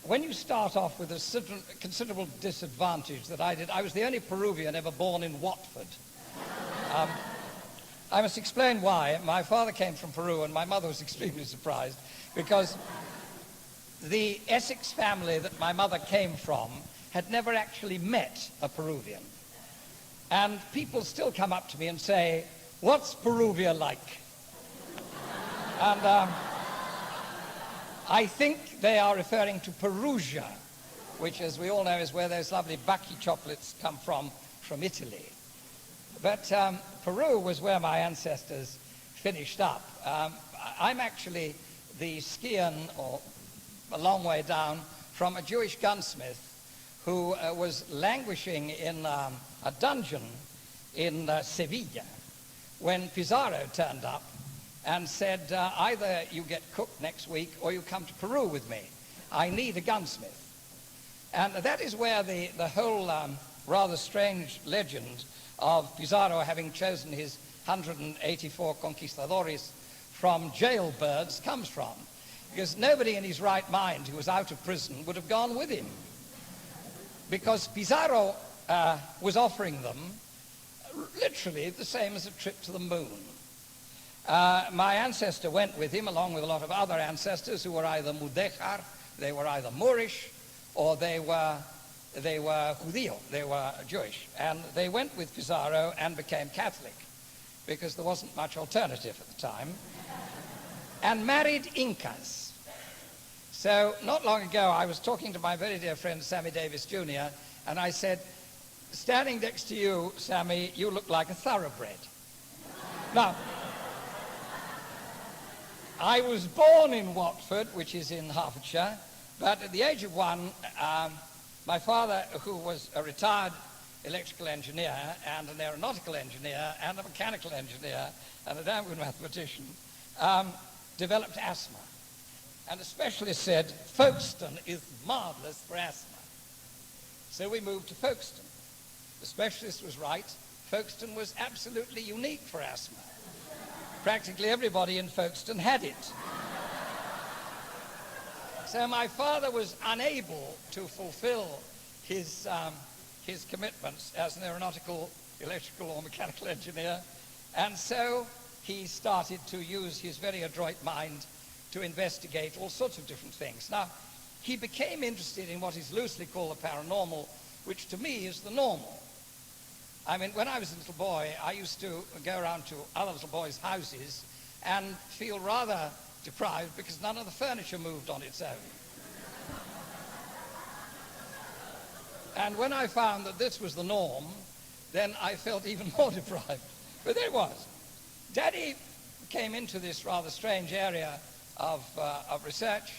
When you start off with a considerable disadvantage that I was the only Peruvian ever born in Watford. I must explain why. My father came from Peru and my mother was extremely surprised because the Essex family that my mother came from had never actually met a Peruvian. And people still come up to me and say, "What's Peruvia like?" And I think they are referring to Perugia, which, as we all know, is where those lovely Bacchi chocolates come from Italy. But Peru was where my ancestors finished up. I'm actually the scion, or a long way down, from a Jewish gunsmith who was languishing in a dungeon in Sevilla when Pizarro turned up and said, either you get cooked next week or you come to Peru with me. I need a gunsmith. And that is where the whole rather strange legend of Pizarro having chosen his 184 conquistadores from jailbirds comes from. Because nobody in his right mind who was out of prison would have gone with him. Because Pizarro was offering them literally the same as a trip to the moon. My ancestor went with him, along with a lot of other ancestors who were either Mudéjar, they were either Moorish, or they were Judío, they were Jewish. And they went with Pizarro and became Catholic, because there wasn't much alternative at the time, and married Incas. So not long ago, I was talking to my very dear friend, Sammy Davis Jr., and I said, "Standing next to you, Sammy, you look like a thoroughbred." Now, I was born in Watford, which is in Hertfordshire, but at the age of 1, my father, who was a retired electrical engineer and an aeronautical engineer and a mechanical engineer and a damn good mathematician, developed asthma. And the specialist said, "Folkestone is marvelous for asthma." So we moved to Folkestone. The specialist was right. Folkestone was absolutely unique for asthma. Practically everybody in Folkestone had it. So my father was unable to fulfill his commitments as an aeronautical, electrical, or mechanical engineer, and so he started to use his very adroit mind to investigate all sorts of different things. Now, he became interested in what is loosely called the paranormal, which to me is the normal. I mean, when I was a little boy, I used to go around to other little boys' houses and feel rather deprived because none of the furniture moved on its own. And when I found that this was the norm, then I felt even more deprived. But there it was. Daddy came into this rather strange area of research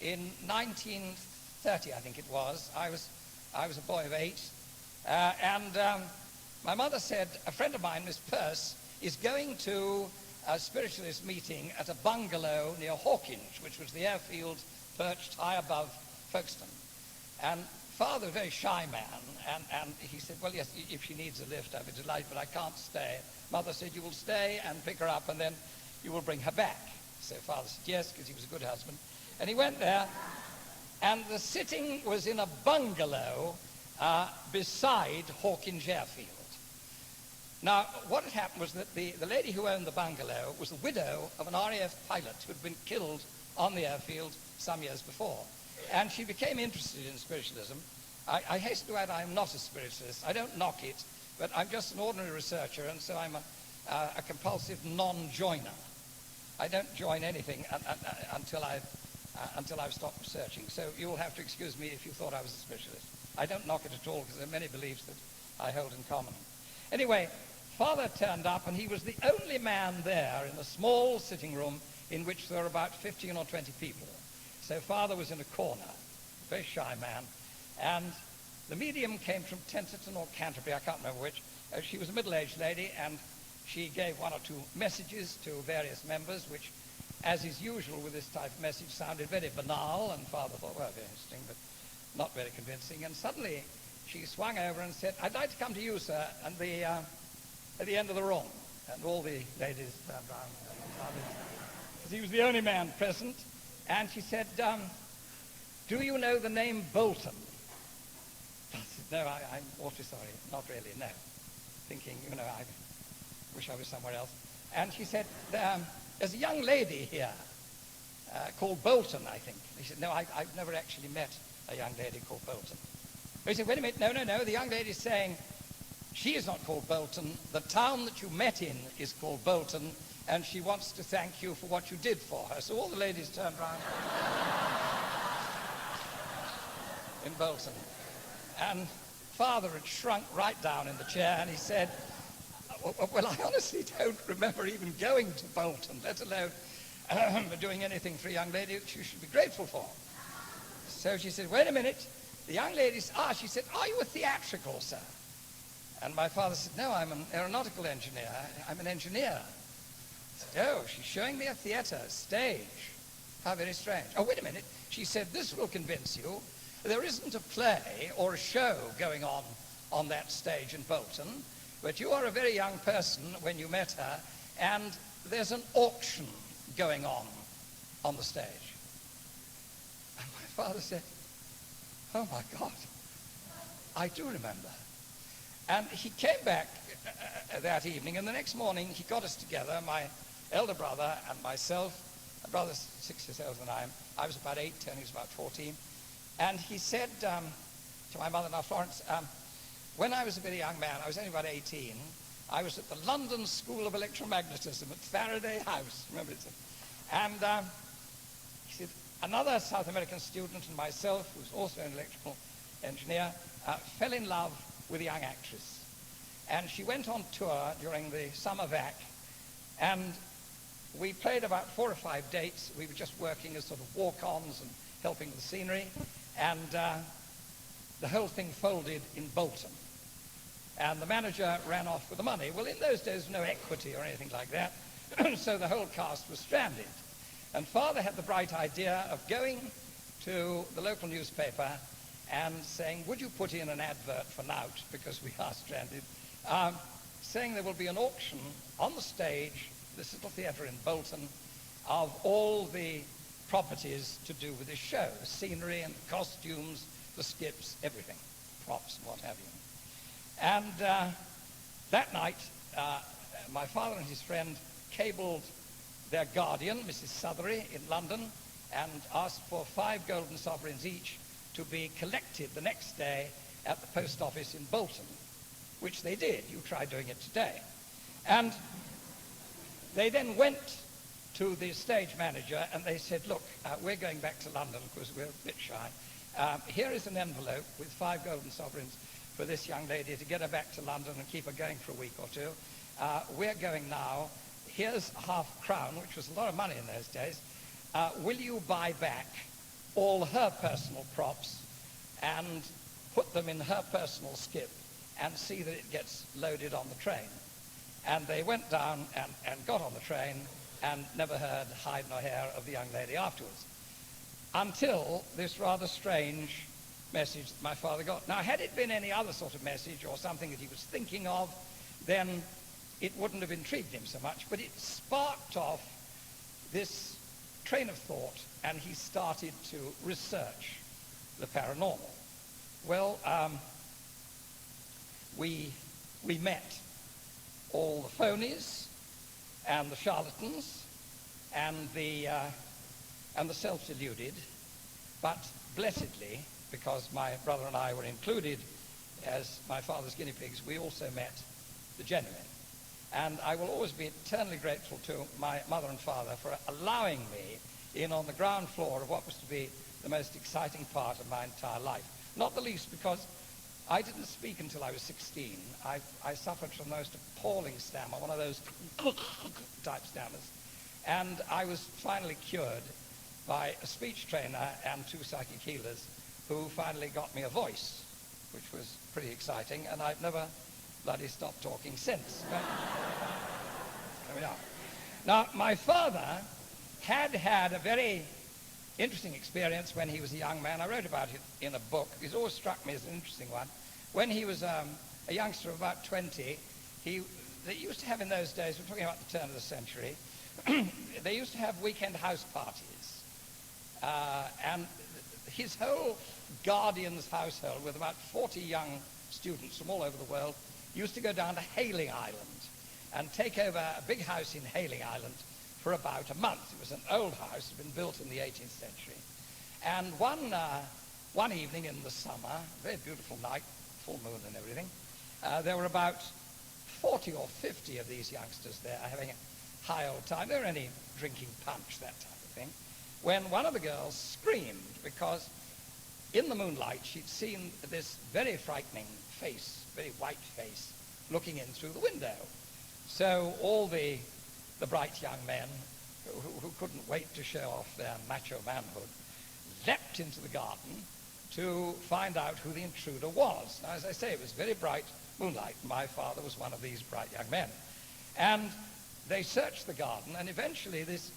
in 1930, I think it was. I was a boy of 8, and my mother said, a friend of mine, Miss Peirce, is going to a spiritualist meeting at a bungalow near Hawkinge, which was the airfield perched high above Folkestone. And father, a very shy man, and he said, "Well, yes, if she needs a lift, I'd be delighted, but I can't stay." Mother said, "You will stay and pick her up, and then you will bring her back." So father said yes, because he was a good husband. And he went there, and the sitting was in a bungalow beside Hawkinge airfield. Now, what had happened was that the lady who owned the bungalow was the widow of an RAF pilot who had been killed on the airfield some years before. And she became interested in spiritualism. I hasten to add I am not a spiritualist. I don't knock it, but I'm just an ordinary researcher, and so I'm a compulsive non-joiner. I don't join anything until I've stopped researching. So you'll have to excuse me if you thought I was a spiritualist. I don't knock it at all, because there are many beliefs that I hold in common. Anyway, father turned up, and he was the only man there in a small sitting room in which there were about 15 or 20 people. So father was in a corner, very shy man, and the medium came from Tenterton or Canterbury, I can't remember which. She was a middle-aged lady, and she gave 1 or 2 messages to various members, which, as is usual with this type of message, sounded very banal, and father thought, well, very interesting, but not very convincing. And suddenly she swung over and said, "I'd like to come to you, sir," and at the end of the room. And all the ladies turned round. Because he was the only man present. And she said, do you know the name Bolton? I said, no, I'm awfully sorry, not really, no. Thinking, I wish I was somewhere else. And she said, there's a young lady here called Bolton, I think. He said, no, I've never actually met a young lady called Bolton. He said, wait a minute, no, the young lady's saying, she is not called Bolton. The town that you met in is called Bolton, and she wants to thank you for what you did for her. So all the ladies turned round in Bolton. And Father had shrunk right down in the chair, and he said, well, I honestly don't remember even going to Bolton, let alone doing anything for a young lady that you should be grateful for. So she said, wait a minute. The young lady, she said, are you a theatrical, sir? And my father said, no, I'm an aeronautical engineer. I'm an engineer. I said, oh, she's showing me a theater, stage. How very strange. Oh, wait a minute. She said, this will convince you. There isn't a play or a show going on that stage in Bolton, but you are a very young person when you met her, and there's an auction going on the stage. And my father said, oh my God, I do remember. And he came back that evening, and the next morning he got us together, my elder brother and myself. My brother's 6 years older than I am. I was about 8, and he was about 14. And he said to my mother-in-law, Florence, when I was a very young man, I was only about 18, I was at the London School of Electromagnetism at Faraday House. Remember it? And he said, another South American student and myself, who was also an electrical engineer, fell in love with a young actress. And she went on tour during the summer vac, and we played about 4 or 5 dates. We were just working as sort of walk-ons and helping with the scenery, and the whole thing folded in Bolton. And the manager ran off with the money. Well, in those days, no equity or anything like that, so the whole cast was stranded. And Father had the bright idea of going to the local newspaper and saying, would you put in an advert for Nout, because we are stranded, saying there will be an auction on the stage, this little theatre in Bolton, of all the properties to do with this show, the scenery and the costumes, the skips, everything, props and what have you. And that night, my father and his friend cabled their guardian, Mrs. Sothery, in London, and asked for 5 golden sovereigns each to be collected the next day at the post office in Bolton, which they did. You try doing it today. And they then went to the stage manager and they said, look, we're going back to London because we're a bit shy. Here is an envelope with 5 golden sovereigns for this young lady to get her back to London and keep her going for a week or two. We're going now. Here's £0.5, which was a lot of money in those days. Will you buy back all her personal props and put them in her personal skip and see that it gets loaded on the train? And they went down and got on the train and never heard hide nor hair of the young lady afterwards, until this rather strange message that my father got. Now, had it been any other sort of message or something that he was thinking of, then it wouldn't have intrigued him so much, but it sparked off this train of thought, and he started to research the paranormal. Well, we met all the phonies and the charlatans and the self-deluded, but blessedly, because my brother and I were included as my father's guinea pigs, we also met the genuine. And I will always be eternally grateful to my mother and father for allowing me in on the ground floor of what was to be the most exciting part of my entire life. Not the least because I didn't speak until I was 16. I suffered from the most appalling stammer, one of those type stammers. And I was finally cured by a speech trainer and 2 psychic healers who finally got me a voice, which was pretty exciting, and I've never bloody stopped talking since. But there we are. Now, my father had a very interesting experience when he was a young man. I wrote about it in a book. It's always struck me as an interesting one. When he was a youngster of about 20, they used to have in those days, we're talking about the turn of the century, they used to have weekend house parties. his whole guardian's household, with about 40 young students from all over the world, used to go down to Hayling Island and take over a big house in Hayling Island for about a month. It was an old house, had been built in the 18th century. And one evening in the summer, very beautiful night, full moon and everything, there were about 40 or 50 of these youngsters there having a high old time. They were only drinking punch, that type of thing, when one of the girls screamed because in the moonlight she'd seen this very frightening face, very white face, looking in through the window. So all the bright young men who couldn't wait to show off their macho manhood leapt into the garden to find out who the intruder was. Now, as I say, it was very bright moonlight. My father was one of these bright young men. And they searched the garden, and eventually this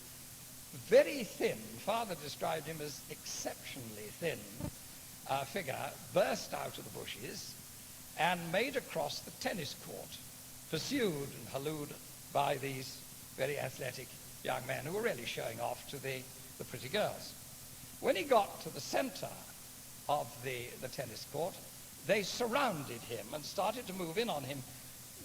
very thin, father described him as exceptionally thin, figure burst out of the bushes and made across the tennis court, pursued and hallooed by these very athletic young men who were really showing off to the pretty girls. When he got to the center of the tennis court, they surrounded him and started to move in on him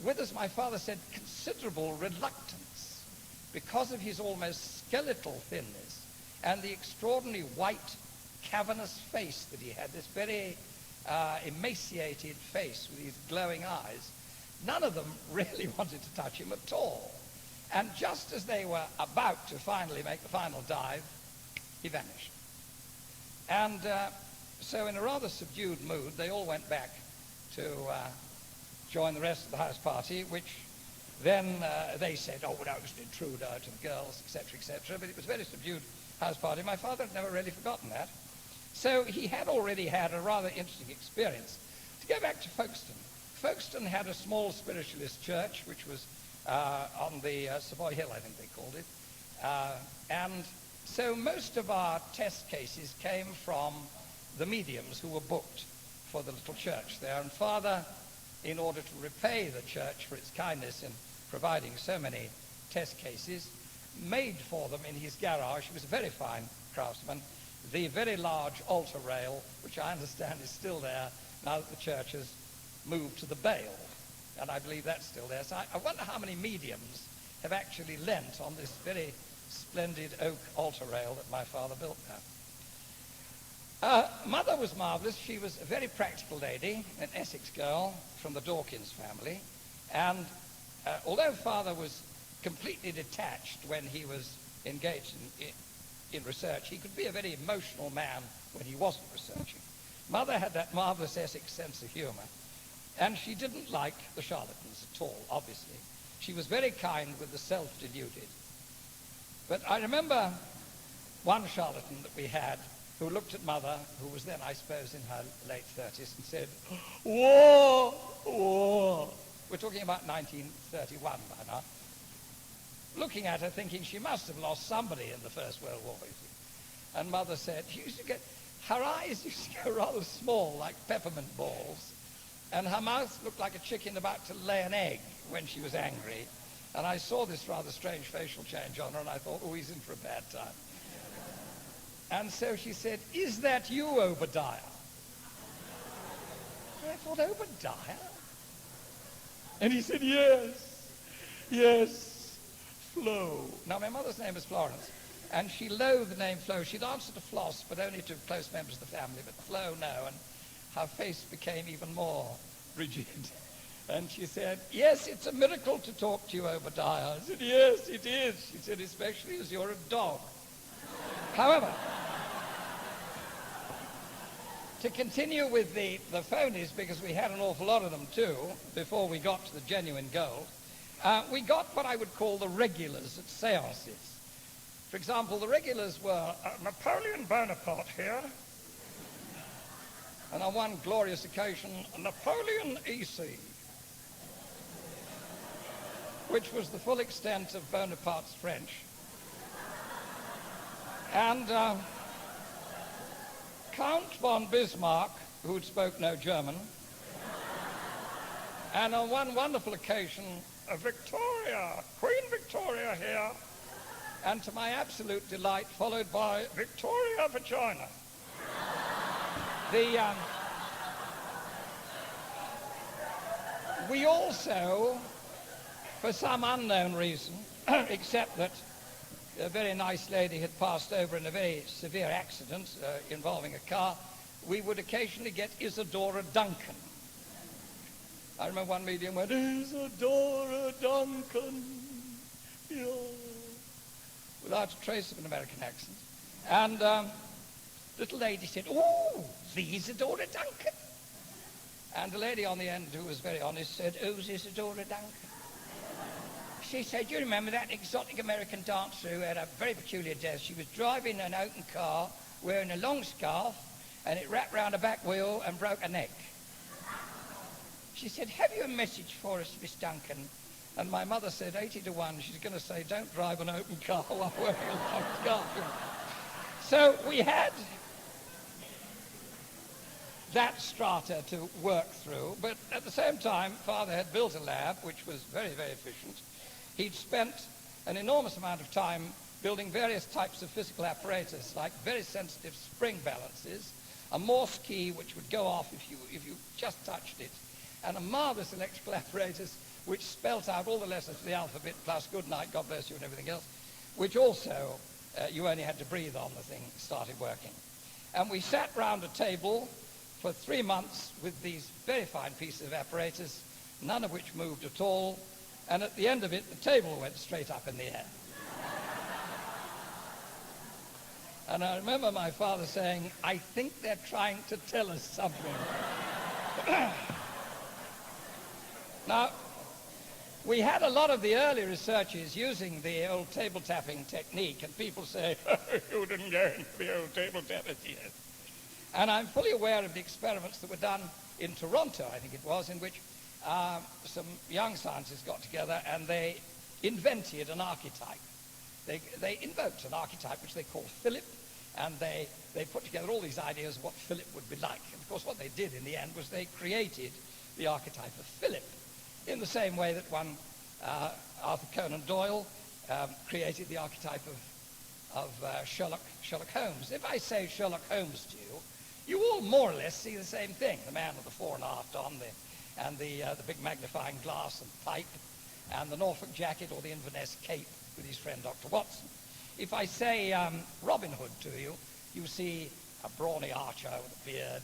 with, as my father said, considerable reluctance because of his almost skeletal thinness and the extraordinary white, cavernous face that he had, this very emaciated face with these glowing eyes. None of them really wanted to touch him at all. And just as they were about to finally make the final dive, he vanished. And so in a rather subdued mood, they all went back to join the rest of the house party, which then they said, oh, well, that was an intruder to the girls, etc., etc. But it was a very subdued house party. My father had never really forgotten that. So he had already had a rather interesting experience. To go back to Folkestone, Folkestone had a small spiritualist church, which was on the Savoy Hill, I think they called it. And so most of our test cases came from the mediums who were booked for the little church there. And Father, in order to repay the church for its kindness in providing so many test cases, made for them in his garage, he was a very fine craftsman, the very large altar rail, which I understand is still there now that the church has moved to the Bale. And I believe that's still there. So I wonder how many mediums have actually lent on this very splendid oak altar rail that my father built there. Mother was marvelous. She was a very practical lady, an Essex girl from the Dawkins family. And although Father was completely detached when he was engaged in research, he could be a very emotional man when he wasn't researching. Mother had that marvelous Essex sense of humor. And she didn't like the charlatans at all, obviously. She was very kind with the self-deluded. But I remember one charlatan that we had who looked at Mother, who was then, I suppose, in her late 30s, and said, war, war. We're talking about 1931 by now. Looking at her, thinking she must have lost somebody in the First World War. And Mother said, her eyes used to go rather small, like peppermint balls, and her mouth looked like a chicken about to lay an egg when she was angry. And I saw this rather strange facial change on her, and I thought, oh, he's in for a bad time. And so she said, is that you, Obadiah? And I thought, Obadiah? And he said, yes, yes, Flo. Now, my mother's name is Florence, and she loathed the name Flo. She'd answer to Floss, but only to close members of the family, but Flo, no. And her face became even more rigid. And she said, yes, it's a miracle to talk to you, Obadiah. I said, yes, it is. She said, especially as you're a dog. However, to continue with the phonies, because we had an awful lot of them too, before we got to the genuine gold, we got what I would call the regulars at seances. For example, the regulars were Napoleon Bonaparte here, and on one glorious occasion, Napoleon E.C., which was the full extent of Bonaparte's French. And Count von Bismarck, who spoke no German, and on one wonderful occasion, Victoria, Queen Victoria here, and to my absolute delight, followed by Victoria Vagina. The, we also, for some unknown reason, except that a very nice lady had passed over in a very severe accident involving a car, we would occasionally get Isadora Duncan. I remember one medium went, Isadora Duncan, yeah, without a trace of an American accent. And little lady said, oh, the Isadora Duncan. And the lady on the end, who was very honest, said, who's Isadora Duncan? She said, you remember that exotic American dancer who had a very peculiar death? She was driving an open car, wearing a long scarf, and it wrapped round her back wheel and broke her neck. She said, have you a message for us, Miss Duncan? And my mother said, 80 to 1, she's going to say, don't drive an open car while wearing a long scarf. So we had that strata to work through, but at the same time, Father had built a lab, which was very, very efficient. He'd spent an enormous amount of time building various types of physical apparatus, like very sensitive spring balances, a Morse key which would go off if you just touched it, and a marvelous electrical apparatus which spelt out all the letters of the alphabet, plus good night, God bless you, and everything else, which also you only had to breathe on, the thing started working. And we sat round a table for 3 months with these very fine pieces of apparatus, none of which moved at all, and at the end of it, the table went straight up in the air. And I remember my father saying, I think they're trying to tell us something. Now, we had a lot of the early researchers using the old table tapping technique, and people say, you didn't go into the old table tappers yet. And I'm fully aware of the experiments that were done in Toronto, I think it was, in which some young scientists got together and they invented an archetype. They invoked an archetype which they called Philip, and they put together all these ideas of what Philip would be like. And of course what they did in the end was they created the archetype of Philip in the same way that one Arthur Conan Doyle created the archetype of Sherlock Holmes. If I say Sherlock Holmes to you, you all more or less see the same thing, the man with the 4.5 ton, and the big magnifying glass and pipe, and the Norfolk jacket or the Inverness cape with his friend Dr. Watson. If I say Robin Hood to you, you see a brawny archer with a beard,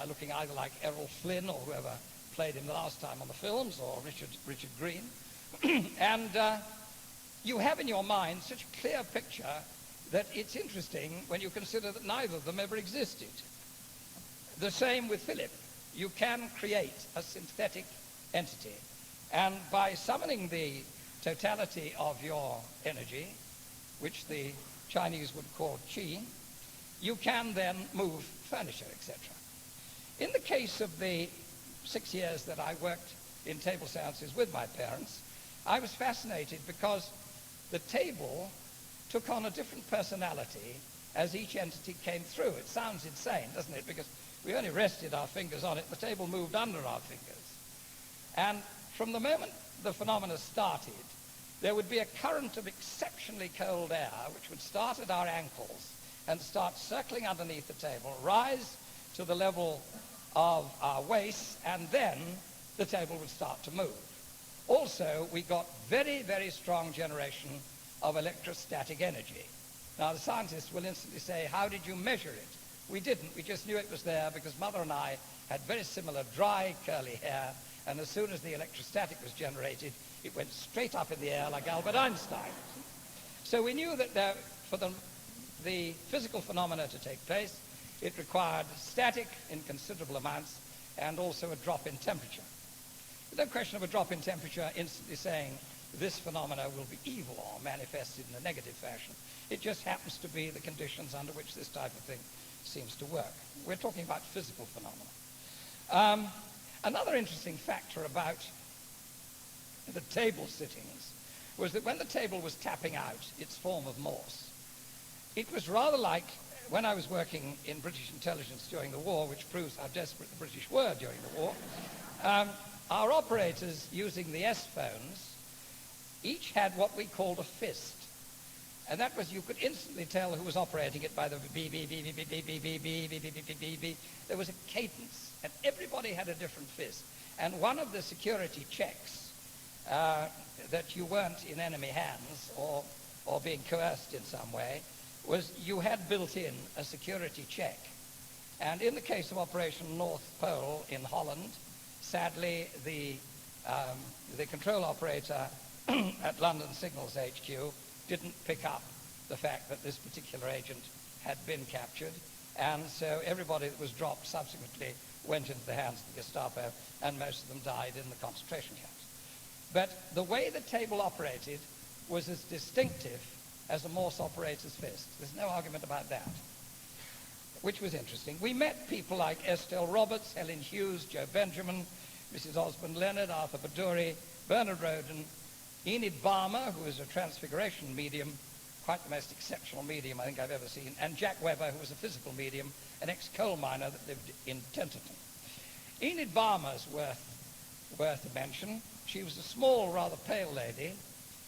looking either like Errol Flynn or whoever played him the last time on the films, or Richard Green. And you have in your mind such a clear picture that it's interesting when you consider that neither of them ever existed. The same with Philip. You can create a synthetic entity, and by summoning the totality of your energy, which the Chinese would call qi, you can then move furniture, etc. In the case of the 6 years that I worked in table seances with my parents, I was fascinated because the table took on a different personality as each entity came through. It sounds insane, doesn't it? Because we only rested our fingers on it, the table moved under our fingers. And from the moment the phenomena started, there would be a current of exceptionally cold air which would start at our ankles and start circling underneath the table, rise to the level of our waists, and then the table would start to move. Also, we got very, very strong generation of electrostatic energy. Now, the scientists will instantly say, how did you measure it? We didn't. We just knew it was there because Mother and I had very similar dry, curly hair, and as soon as the electrostatic was generated, it went straight up in the air like Albert Einstein. So we knew that for the physical phenomena to take place, it required static in considerable amounts and also a drop in temperature. There's no question of a drop in temperature instantly saying this phenomena will be evil or manifested in a negative fashion. It just happens to be the conditions under which this type of thing seems to work. We're talking about physical phenomena. Another interesting factor about the table sittings was that when the table was tapping out its form of Morse, it was rather like when I was working in British intelligence during the war, which proves how desperate the British were during the war. Our operators using the S phones each had what we called a fist. And that was, you could instantly tell who was operating it by the beep, beep, beep, beep, beep, beep, beep, beep, beep, beep, beep, beep, beep, beep. There was a cadence, and everybody had a different fist. And one of the security checks that you weren't in enemy hands or being coerced in some way was you had built in a security check. And in the case of Operation North Pole in Holland, sadly, the control operator at London Signals HQ didn't pick up the fact that this particular agent had been captured, and so everybody that was dropped subsequently went into the hands of the Gestapo, and most of them died in the concentration camps. But the way the table operated was as distinctive as a Morse operator's fist. There's no argument about that, which was interesting. We met people like Estelle Roberts, Helen Hughes, Joe Benjamin, Mrs. Osmond Leonard, Arthur Baduri, Bernard Roden, Enid Barmer, who was a transfiguration medium, quite the most exceptional medium I think I've ever seen, and Jack Webber, who was a physical medium, an ex-coal miner that lived in Tenterton. Enid Barmer's worth a mention. She was a small, rather pale lady.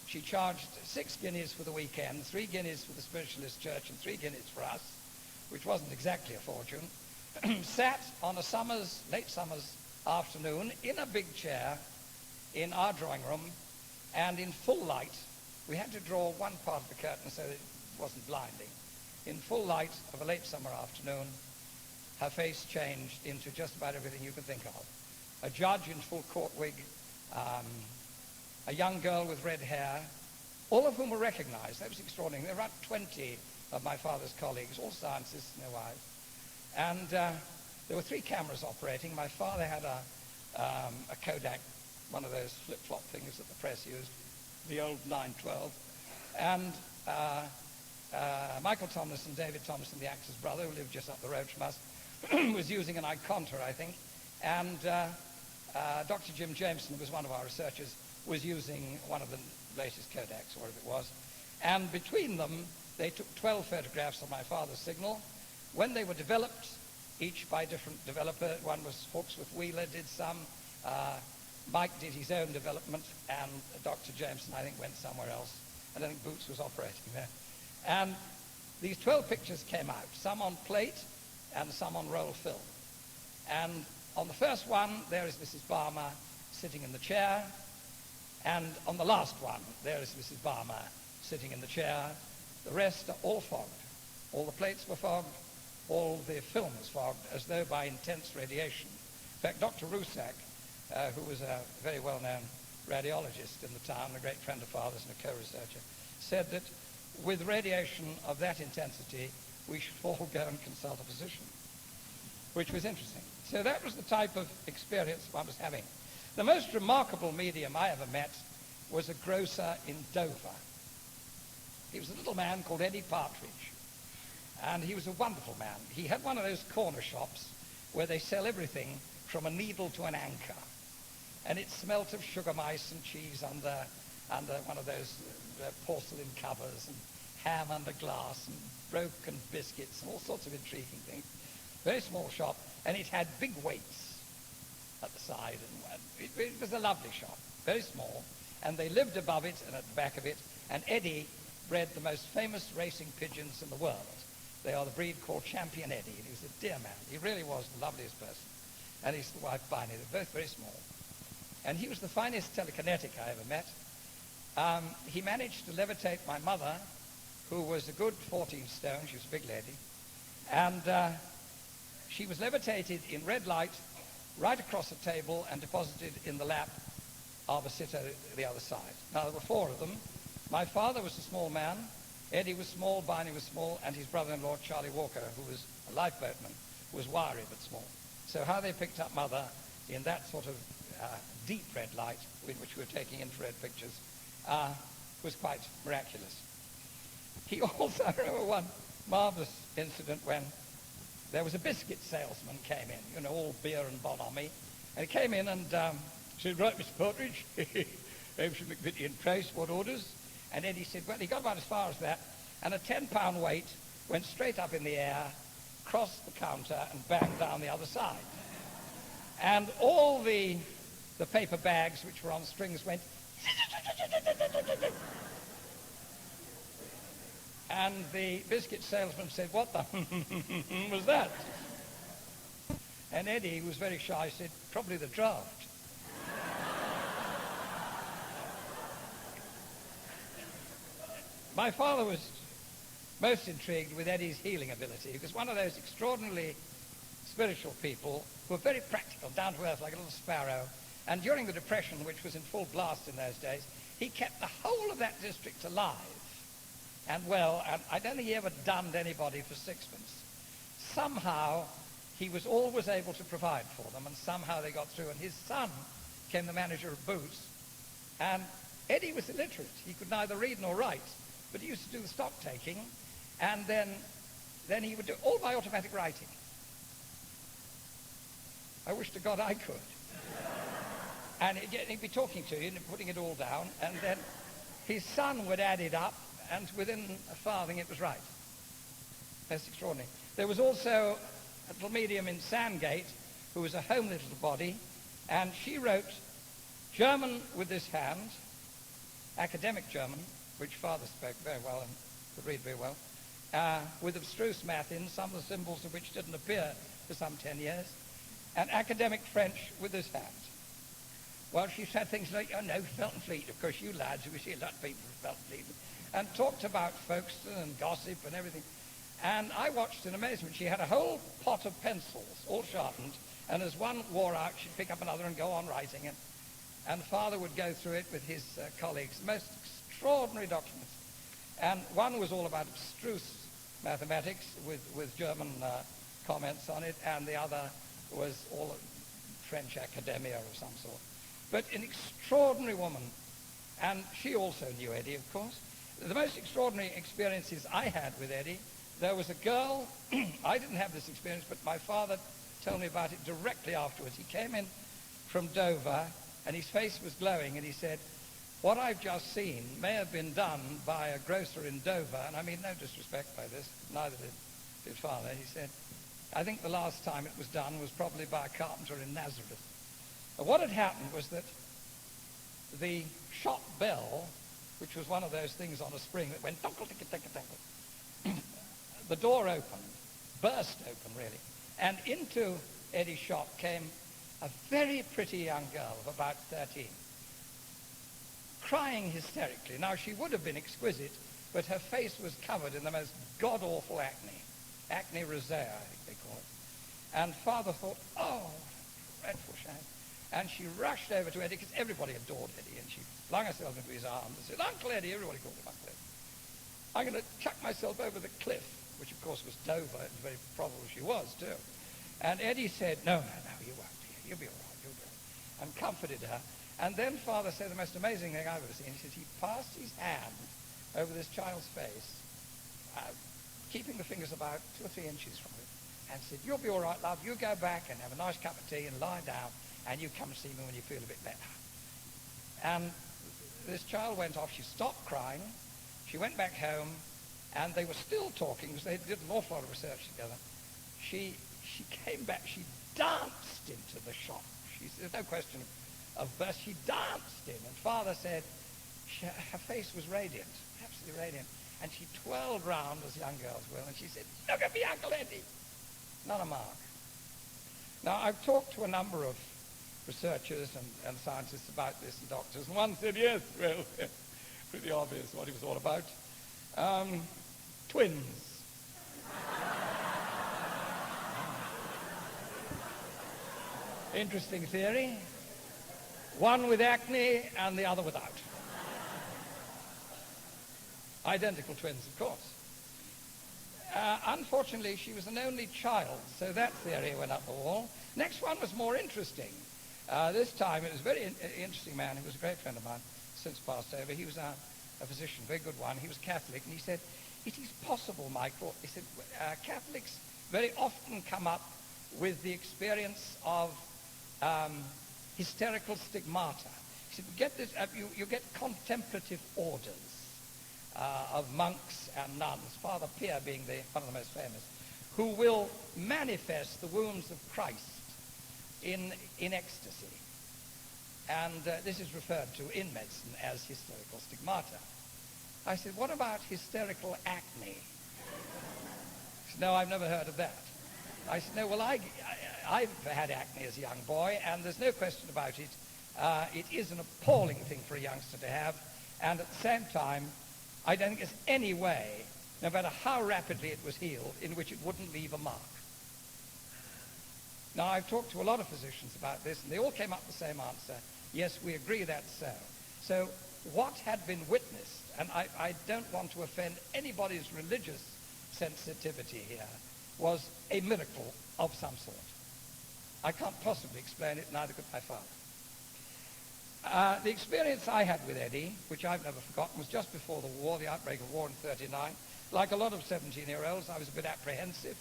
She charged 6 guineas for the weekend, 3 guineas for the Spiritualist Church, and 3 guineas for us, which wasn't exactly a fortune. Sat on a late summer's afternoon in a big chair in our drawing room, and in full light. We had to draw one part of the curtain so that it wasn't blinding. In full light of a late summer afternoon, her face changed into just about everything you could think of. A judge in full court wig, a young girl with red hair, all of whom were recognized. That was extraordinary. There were about 20 of my father's colleagues, all scientists, no wives. And there were 3 cameras operating. My father had a Kodak, one of those flip-flop things that the press used, the old 912. And Michael Tomlinson, David Tomlinson, the actor's brother, who lived just up the road from us, was using an Iconta, I think. And Dr. Jim Jameson, who was one of our researchers, was using one of the latest Kodaks, or whatever it was. And between them, they took 12 photographs of my father's signal. When they were developed, each by a different developer, one was Hawksworth Wheeler did some, Mike did his own development, and Dr. Jameson, I think, went somewhere else. I don't think Boots was operating there. And these 12 pictures came out, some on plate and some on roll film. And on the first one, there is Mrs. Barmer sitting in the chair. And on the last one, there is Mrs. Barmer sitting in the chair. The rest are all fogged. All the plates were fogged. All the film was fogged, as though by intense radiation. In fact, Dr. Rusak, who was a very well-known radiologist in the town, a great friend of father's and a co-researcher, said that with radiation of that intensity, we should all go and consult a physician, which was interesting. So that was the type of experience I was having. The most remarkable medium I ever met was a grocer in Dover. He was a little man called Eddie Partridge, and he was a wonderful man. He had one of those corner shops where they sell everything from a needle to an anchor, and it smelt of sugar mice and cheese under one of those porcelain covers, and ham under glass, and broken biscuits, and all sorts of intriguing things. Very small shop, and it had big weights at the side, and it was a lovely shop, very small, and they lived above it and at the back of it, and Eddie bred the most famous racing pigeons in the world. They are the breed called Champion Eddie, and he was a dear man. He really was the loveliest person, and his wife Biney. They're both very small. And he was the finest telekinetic I ever met. He managed to levitate my mother, who was a good 14 stone. She was a big lady. And she was levitated in red light right across the table and deposited in the lap of a sitter the other side. Now, there were 4 of them. My father was a small man. Eddie was small, Biney was small, and his brother-in-law, Charlie Walker, who was a lifeboatman, was wiry but small. So how they picked up Mother in that sort of deep red light, in which we were taking infrared pictures, was quite miraculous. He also, I remember one marvelous incident when there was a biscuit salesman came in, all beer and bonhomie, and he came in and said, "Right, Mr. Partridge, Mr. McVitie and Price, what orders?" And Eddie said, well, he got about as far as that, and a 10-pound weight went straight up in the air, crossed the counter, and banged down the other side. And all the paper bags which were on strings went And the biscuit salesman said, "What the was that?" And Eddie, who was very shy, said, "Probably the draft." My father was most intrigued with Eddie's healing ability. He was one of those extraordinarily spiritual people who were very practical, down to earth like a little sparrow. And during the Depression, which was in full blast in those days, he kept the whole of that district alive and well, and I don't think he ever dunned anybody for sixpence. Somehow he was always able to provide for them, and somehow they got through. And his son became the manager of Boots, and Eddie was illiterate. He could neither read nor write, but he used to do the stock taking, and then he would do all by automatic writing. I wish to God I could. And he'd be talking to you and putting it all down, and then his son would add it up, and within a farthing it was right. That's extraordinary. There was also a little medium in Sandgate who was a homely little body, and she wrote German with this hand, academic German, which father spoke very well and could read very well, with abstruse math in, some of the symbols of which didn't appear for some 10 years, and academic French with this hand. Well, she said things like, "Oh no, Felton Fleet, of course you lads, we see a lot of people from Felton Fleet," and talked about Folkestone and gossip and everything. And I watched in amazement. She had a whole pot of pencils, all sharpened, and as one wore out, she'd pick up another and go on writing. And father would go through it with his colleagues, the most extraordinary documents. And one was all about abstruse mathematics with German comments on it, and the other was all French academia of some sort. But an extraordinary woman, and she also knew Eddie, of course. The most extraordinary experiences I had with Eddie, there was a girl, I didn't have this experience, but my father told me about it directly afterwards. He came in from Dover, and his face was glowing, and he said, "What I've just seen may have been done by a grocer in Dover," and I mean no disrespect by this, neither did father. He said, "I think the last time it was done was probably by a carpenter in Nazareth." But what had happened was that the shop bell, which was one of those things on a spring that went tinkle, tinkle, tinkle, tinkle, the door opened, burst open really, and into Eddie's shop came a very pretty young girl of about 13, crying hysterically. Now, she would have been exquisite, but her face was covered in the most god-awful acne rosea, I think they call it. And father thought, "Oh, dreadful shame." And she rushed over to Eddie, because everybody adored Eddie, and she flung herself into his arms and said, "Uncle Eddie," everybody called him Uncle Eddie, "I'm going to chuck myself over the cliff," which of course was Dover. It was very probable she was too. And Eddie said, "No, you won't, dear. You'll be all right, you'll be all right," and comforted her. And then father said the most amazing thing I've ever seen. He said he passed his hand over this child's face, keeping the fingers about 2 or 3 inches from it, and said, "You'll be all right, love. You go back and have a nice cup of tea and lie down, and you come and see me when you feel a bit better." And this child went off. She stopped crying. She went back home, and they were still talking because they did an awful lot of research together. She came back. She danced into the shop. There's no question of burst. She danced in, and father said her face was radiant, absolutely radiant. And she twirled round as young girls will, and she said, "Look at me, Uncle Eddie." Not a mark. Now, I've talked to a number of researchers and scientists about this, and doctors, and one said, "Yes, well, pretty obvious what he was all about. Twins." Interesting theory. One with acne and the other without. Identical twins, of course. Unfortunately, she was an only child, so that theory went up the wall. Next one was more interesting. This time, it was a very interesting man. He was a great friend of mine, since passed over. He was a physician, very good one. He was Catholic, and he said, "It is possible, Michael," he said, "Catholics very often come up with the experience of hysterical stigmata." He said, you get contemplative orders of monks and nuns, Father Pierre being one of the most famous, who will manifest the wounds of Christ in ecstasy. And this is referred to in medicine as hysterical stigmata. I said, what about hysterical acne? He said, no, I've never heard of that. I said, no, well, I've had acne as a young boy, and there's no question about it. It is an appalling thing for a youngster to have, and at the same time, I don't think there's any way, no matter how rapidly it was healed, in which it wouldn't leave a mark. Now, I've talked to a lot of physicians about this, and they all came up with the same answer. Yes, we agree that's so. So what had been witnessed, and I don't want to offend anybody's religious sensitivity here, was a miracle of some sort. I can't possibly explain it, neither could my father. The experience I had with Eddie, which I've never forgotten, was just before the war, the outbreak of war in 1939. Like a lot of 17-year-olds, I was a bit apprehensive.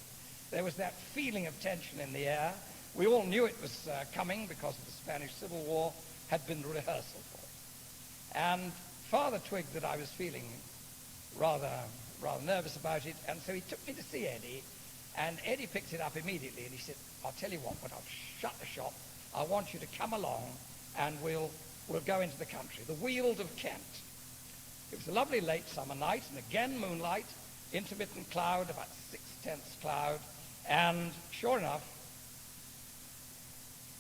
There was that feeling of tension in the air. We all knew it was coming because of the Spanish Civil War had been the rehearsal for it. And Father twigged that I was feeling rather nervous about it, and so he took me to see Eddie, and Eddie picked it up immediately, and he said, I'll tell you what, when I've shut the shop, I want you to come along, and we'll go into the country. The Weald of Kent. It was a lovely late summer night, and again moonlight, intermittent cloud, about 6/10 cloud, and sure enough,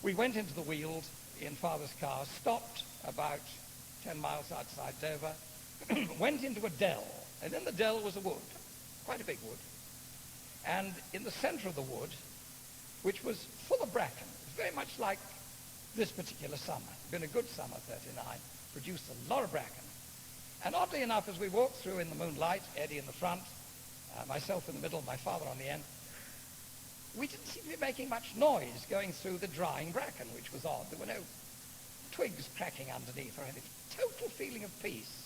we went into the Weald in Father's car, stopped about 10 miles outside Dover, went into a dell, and in the dell was a wood, quite a big wood. And in the center of the wood, which was full of bracken, very much like this particular summer, been a good summer, 39, produced a lot of bracken. And oddly enough, as we walked through in the moonlight, Eddie in the front, myself in the middle, my father on the end, we didn't seem to be making much noise going through the drying bracken, which was odd. There were no twigs cracking underneath or anything. Total feeling of peace.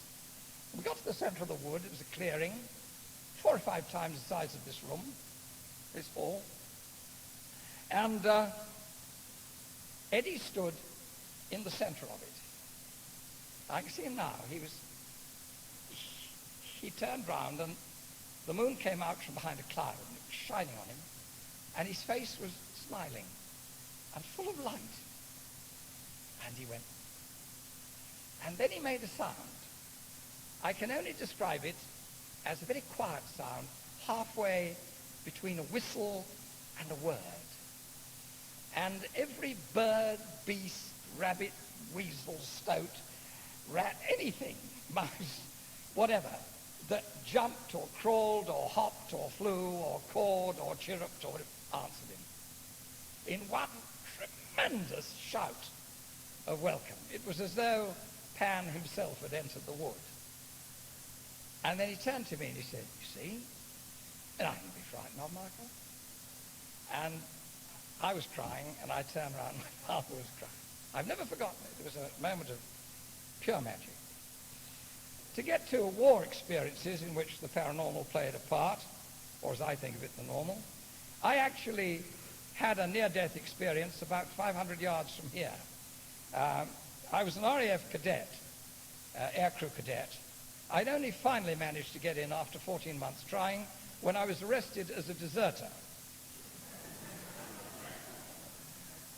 We got to the center of the wood. It was a clearing, 4 or 5 times the size of this room, this hall. And Eddie stood in the center of it. I can see him now. He turned round, and the moon came out from behind a cloud, and it was shining on him, and his face was smiling and full of light. And he went. And then he made a sound. I can only describe it as a very quiet sound, halfway between a whistle and a word. And every bird, beast, rabbit, weasel, stoat, rat, anything, mouse, whatever, that jumped or crawled or hopped or flew or cawed or chirruped or answered him in one tremendous shout of welcome. It was as though Pan himself had entered the wood. And then he turned to me and he said, you see, and I can be frightened of, Michael. And I was crying, and I turned around and my father was crying. I've never forgotten it. It was a moment of pure magic. To get to war experiences in which the paranormal played a part, or as I think of it, the normal, I actually had a near-death experience about 500 yards from here. I was an RAF cadet, aircrew cadet. I'd only finally managed to get in after 14 months trying when I was arrested as a deserter,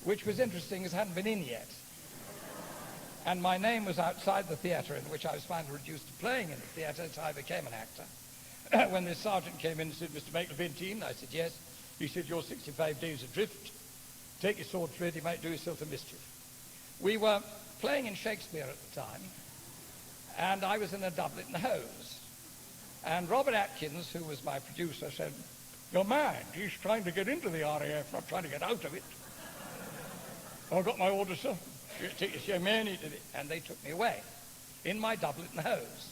which was interesting as I hadn't been in yet. And my name was outside the theatre in which I was finally reduced to playing in the theatre, so I became an actor. When this sergeant came in and said, Mr. Michael Bentine, I said, yes. He said, you're 65 days adrift. Take your sword trade, you might do yourself a mischief. We were playing in Shakespeare at the time, and I was in a doublet and hose. And Robert Atkins, who was my producer, said, you're mad. He's trying to get into the RAF, not trying to get out of it. I got my orders, sir. You take your man into it. And they took me away in my doublet and hose.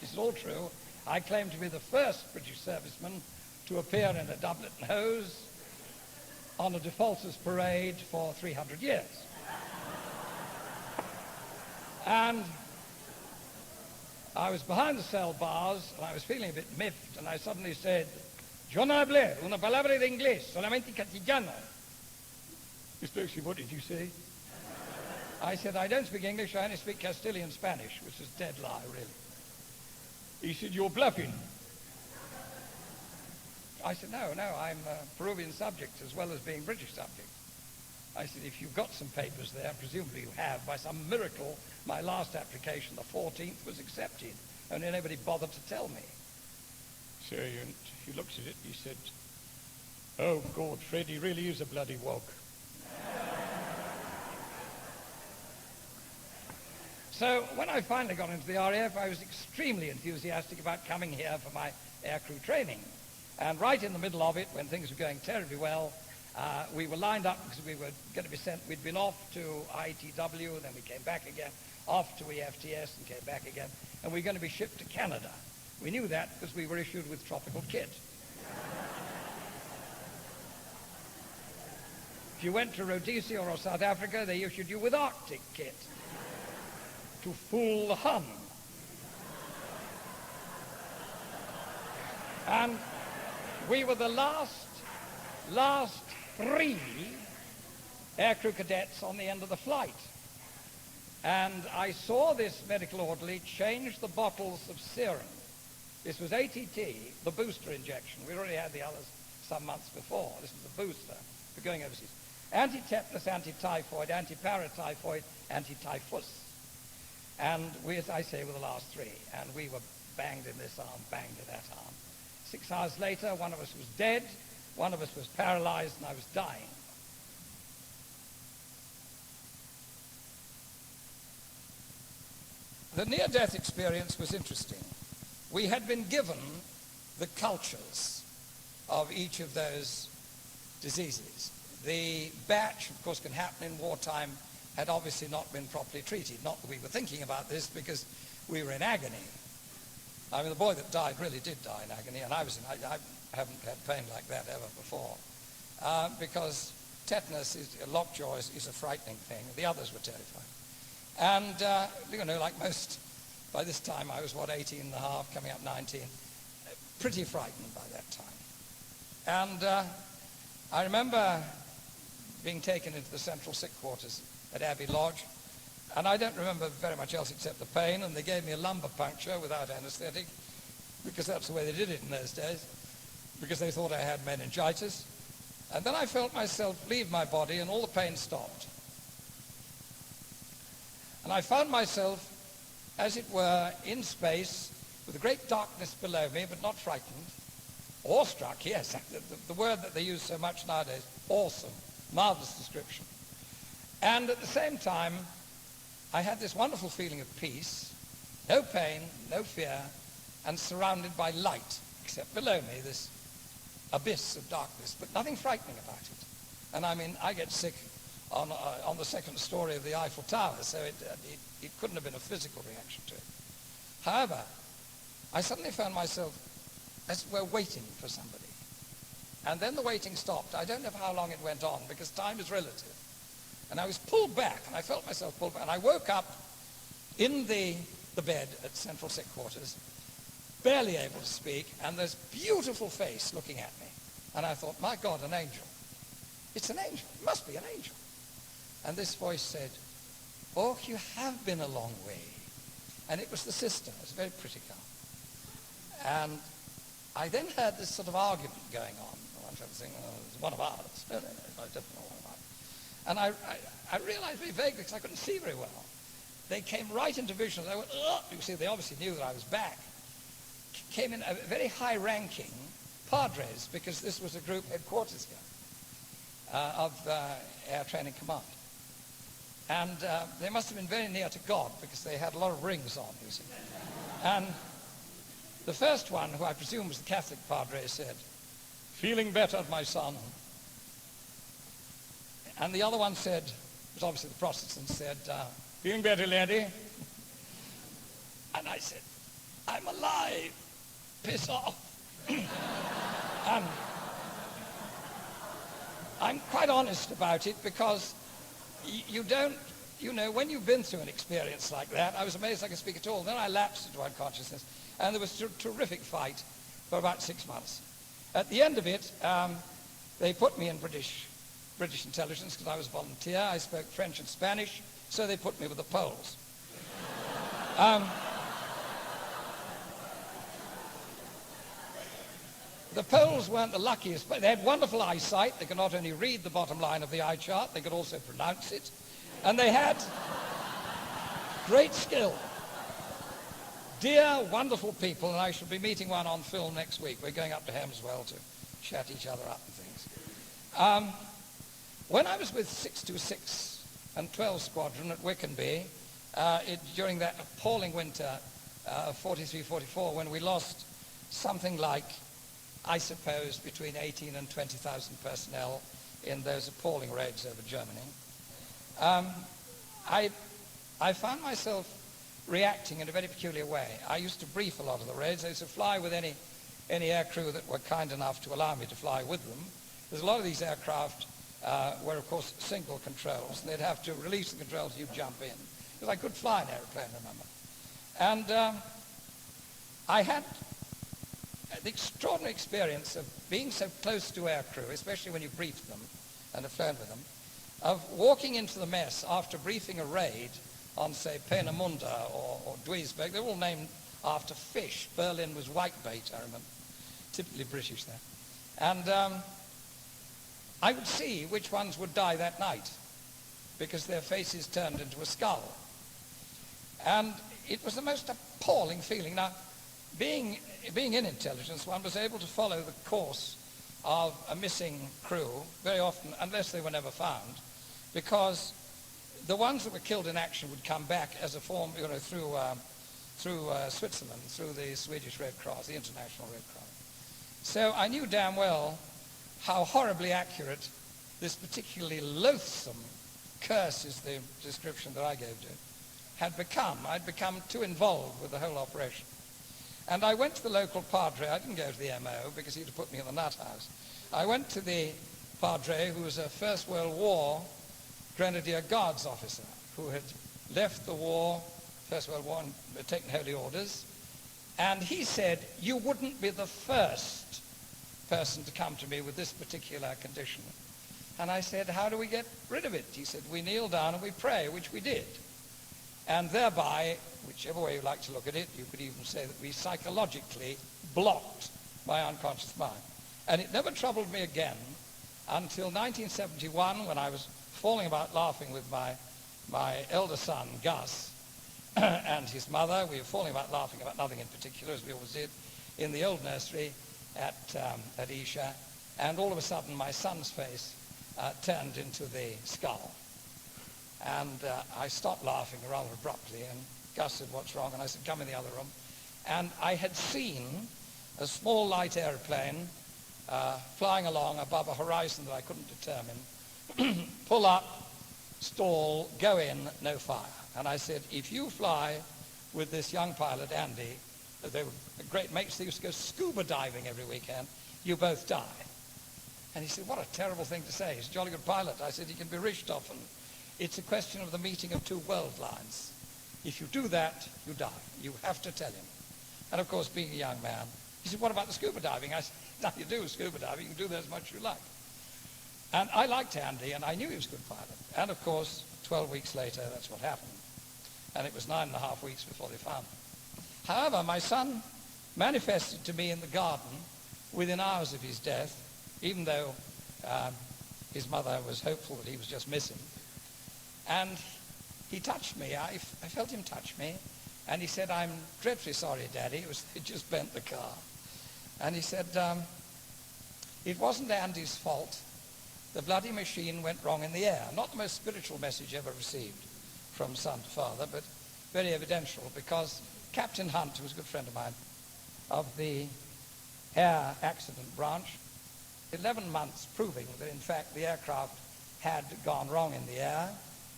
This is all true. I claim to be the first British serviceman to appear in a doublet and hose on a defaulters parade for 300 years. And I was behind the cell bars, and I was feeling a bit miffed, and I suddenly said, "Yo no hablé una palabra de inglés, solamente castellano." Mr. Oaksey, what did you say? I said, "I don't speak English, I only speak Castilian Spanish," which is a dead lie, really. He said, "You're bluffing." I said, no, I'm a Peruvian subject as well as being British subject. I said, if you've got some papers there, presumably you have, by some miracle, my last application, the 14th, was accepted. Only nobody bothered to tell me. So he looked at it, he said, oh, God, Fred, he really is a bloody wog. So when I finally got into the RAF, I was extremely enthusiastic about coming here for my aircrew training. And right in the middle of it, when things were going terribly well, we were lined up because we were going to be sent. We'd been off to ITW, and then we came back again, off to EFTS and came back again, and we were going to be shipped to Canada. We knew that because we were issued with tropical kit. If you went to Rhodesia or South Africa, they issued you with Arctic kit to fool the Hun. And we were the last 3 aircrew cadets on the end of the flight. And I saw this medical orderly change the bottles of serum. This was ATT, the booster injection. We already had the others some months before. This was the booster for going overseas. Anti-tetanus, anti-typhoid, anti-paratyphoid, anti-typhus. And we, as I say, were the last 3. And we were banged in this arm, banged in that arm. 6 hours later, one of us was dead, one of us was paralyzed, and I was dying. The near-death experience was interesting. We had been given the cultures of each of those diseases. The batch, of course, can happen in wartime, had obviously not been properly treated. Not that we were thinking about this because we were in agony. I mean, the boy that died really did die in agony, and I haven't had pain like that ever before. Because tetanus, lockjaw is a frightening thing. The others were terrifying. And, like most, by this time I was, 18 and a half, coming up 19, pretty frightened by that time. And I remember being taken into the central sick quarters at Abbey Lodge, and I don't remember very much else except the pain, and they gave me a lumbar puncture without anesthetic, because that's the way they did it in those days, because they thought I had meningitis. And then I felt myself leave my body, and all the pain stopped. And I found myself, as it were, in space, with a great darkness below me, but not frightened. Awestruck, yes, the word that they use so much nowadays, awesome, marvelous description. And at the same time, I had this wonderful feeling of peace, no pain, no fear, and surrounded by light, except below me, this abyss of darkness, but nothing frightening about it. And I mean, I get sick on the second story of the Eiffel Tower, so it couldn't have been a physical reaction to it. However, I suddenly found myself, as it were, waiting for somebody. And then the waiting stopped. I don't know how long it went on, because time is relative. And I was pulled back, and I felt myself pulled back. And I woke up in the bed at Central Sick Quarters, barely able to speak, and this beautiful face looking at me. And I thought, my God, an angel. It's an angel. It must be an angel. And this voice said, oh, you have been a long way. And it was the sister. It was a very pretty girl. And I then heard this sort of argument going on. One fellow saying, oh, it's one of ours. No, it's definitely not one of ours. And I realized very vaguely, because I couldn't see very well. They came right into vision. They went, oh! You see, they obviously knew that I was back. Came in a very high-ranking padres, because this was a group headquarters here of Air Training Command. And they must have been very near to God, because they had a lot of rings on, you see. And the first one, who I presume was the Catholic padre, said, feeling better, my son. And the other one said, it was obviously the Protestant, said, feeling better, lady? And I said, I'm alive. Piss off. And I'm quite honest about it, because you don't, when you've been through an experience like that, I was amazed I could speak at all. Then I lapsed into unconsciousness, and there was a terrific fight for about 6 months. At the end of it, they put me in British intelligence, because I was a volunteer. I spoke French and Spanish, so they put me with the Poles. the Poles weren't the luckiest, but they had wonderful eyesight. They could not only read the bottom line of the eye chart, they could also pronounce it. And they had great skill. Dear, wonderful people, and I shall be meeting one on film next week. We're going up to Hemswell to chat each other up and things. When I was with 626 and 12 Squadron at Wickenby, during that appalling winter of 43-44, when we lost something like, I suppose, between 18 and 20,000 personnel in those appalling raids over Germany, I found myself reacting in a very peculiar way. I used to brief a lot of the raids. I used to fly with any aircrew that were kind enough to allow me to fly with them. Because a lot of these aircraft were, of course, single controls, and they'd have to release the controls and you jump in. Because I could fly an airplane, remember. And I had the extraordinary experience of being so close to aircrew, especially when you briefed them and have flown with them, of walking into the mess after briefing a raid on, say, Peenemünde or Duisburg. They're all named after fish. Berlin was whitebait, I remember. Typically British there. And I would see which ones would die that night because their faces turned into a skull. And it was the most appalling feeling. Now, being in intelligence, one was able to follow the course of a missing crew very often, unless they were never found, because the ones that were killed in action would come back as a form, through Switzerland, through the Swedish Red Cross, the International Red Cross. So I knew damn well how horribly accurate this particularly loathsome curse, is the description that I gave to it, had become. I'd become too involved with the whole operation. And I went to the local padre. I didn't go to the MO because he'd have put me in the nut house. I went to the padre, who was a First World War Grenadier Guards officer who had left the war, First World War, and taken holy orders. And he said, you wouldn't be the first person to come to me with this particular condition. And I said, how do we get rid of it? He said, we kneel down and we pray, which we did. And thereby, whichever way you like to look at it, you could even say that we psychologically blocked my unconscious mind. And it never troubled me again until 1971, when I was falling about laughing with my elder son, Gus, and his mother. We were falling about laughing about nothing in particular, as we always did, in the old nursery at Isha. And all of a sudden, my son's face turned into the skull. And I stopped laughing rather abruptly, and Gus said, what's wrong? And I said, come in the other room. And I had seen a small light airplane flying along above a horizon that I couldn't determine, pull up, stall, go in, no fire. And I said, if you fly with this young pilot, Andy, they were great mates, they used to go scuba diving every weekend, you both die. And he said, what a terrible thing to say. He's a jolly good pilot. I said, he can be Richthofen. It's a question of the meeting of two world lines. If you do that, you die. You have to tell him. And of course, being a young man, he said, what about the scuba diving? I said, no, you do scuba diving. You can do that as much as you like. And I liked Andy, and I knew he was a good pilot. And of course, 12 weeks later, that's what happened. And it was 9.5 weeks before they found him. However, my son manifested to me in the garden within hours of his death, even though his mother was hopeful that he was just missing. And he touched me. I felt him touch me. And he said, I'm dreadfully sorry, Daddy. It just bent the car. And he said, it wasn't Andy's fault. The bloody machine went wrong in the air. Not the most spiritual message ever received from son to father, but very evidential, because Captain Hunt, who was a good friend of mine, of the air accident branch, 11 months proving that, in fact, the aircraft had gone wrong in the air.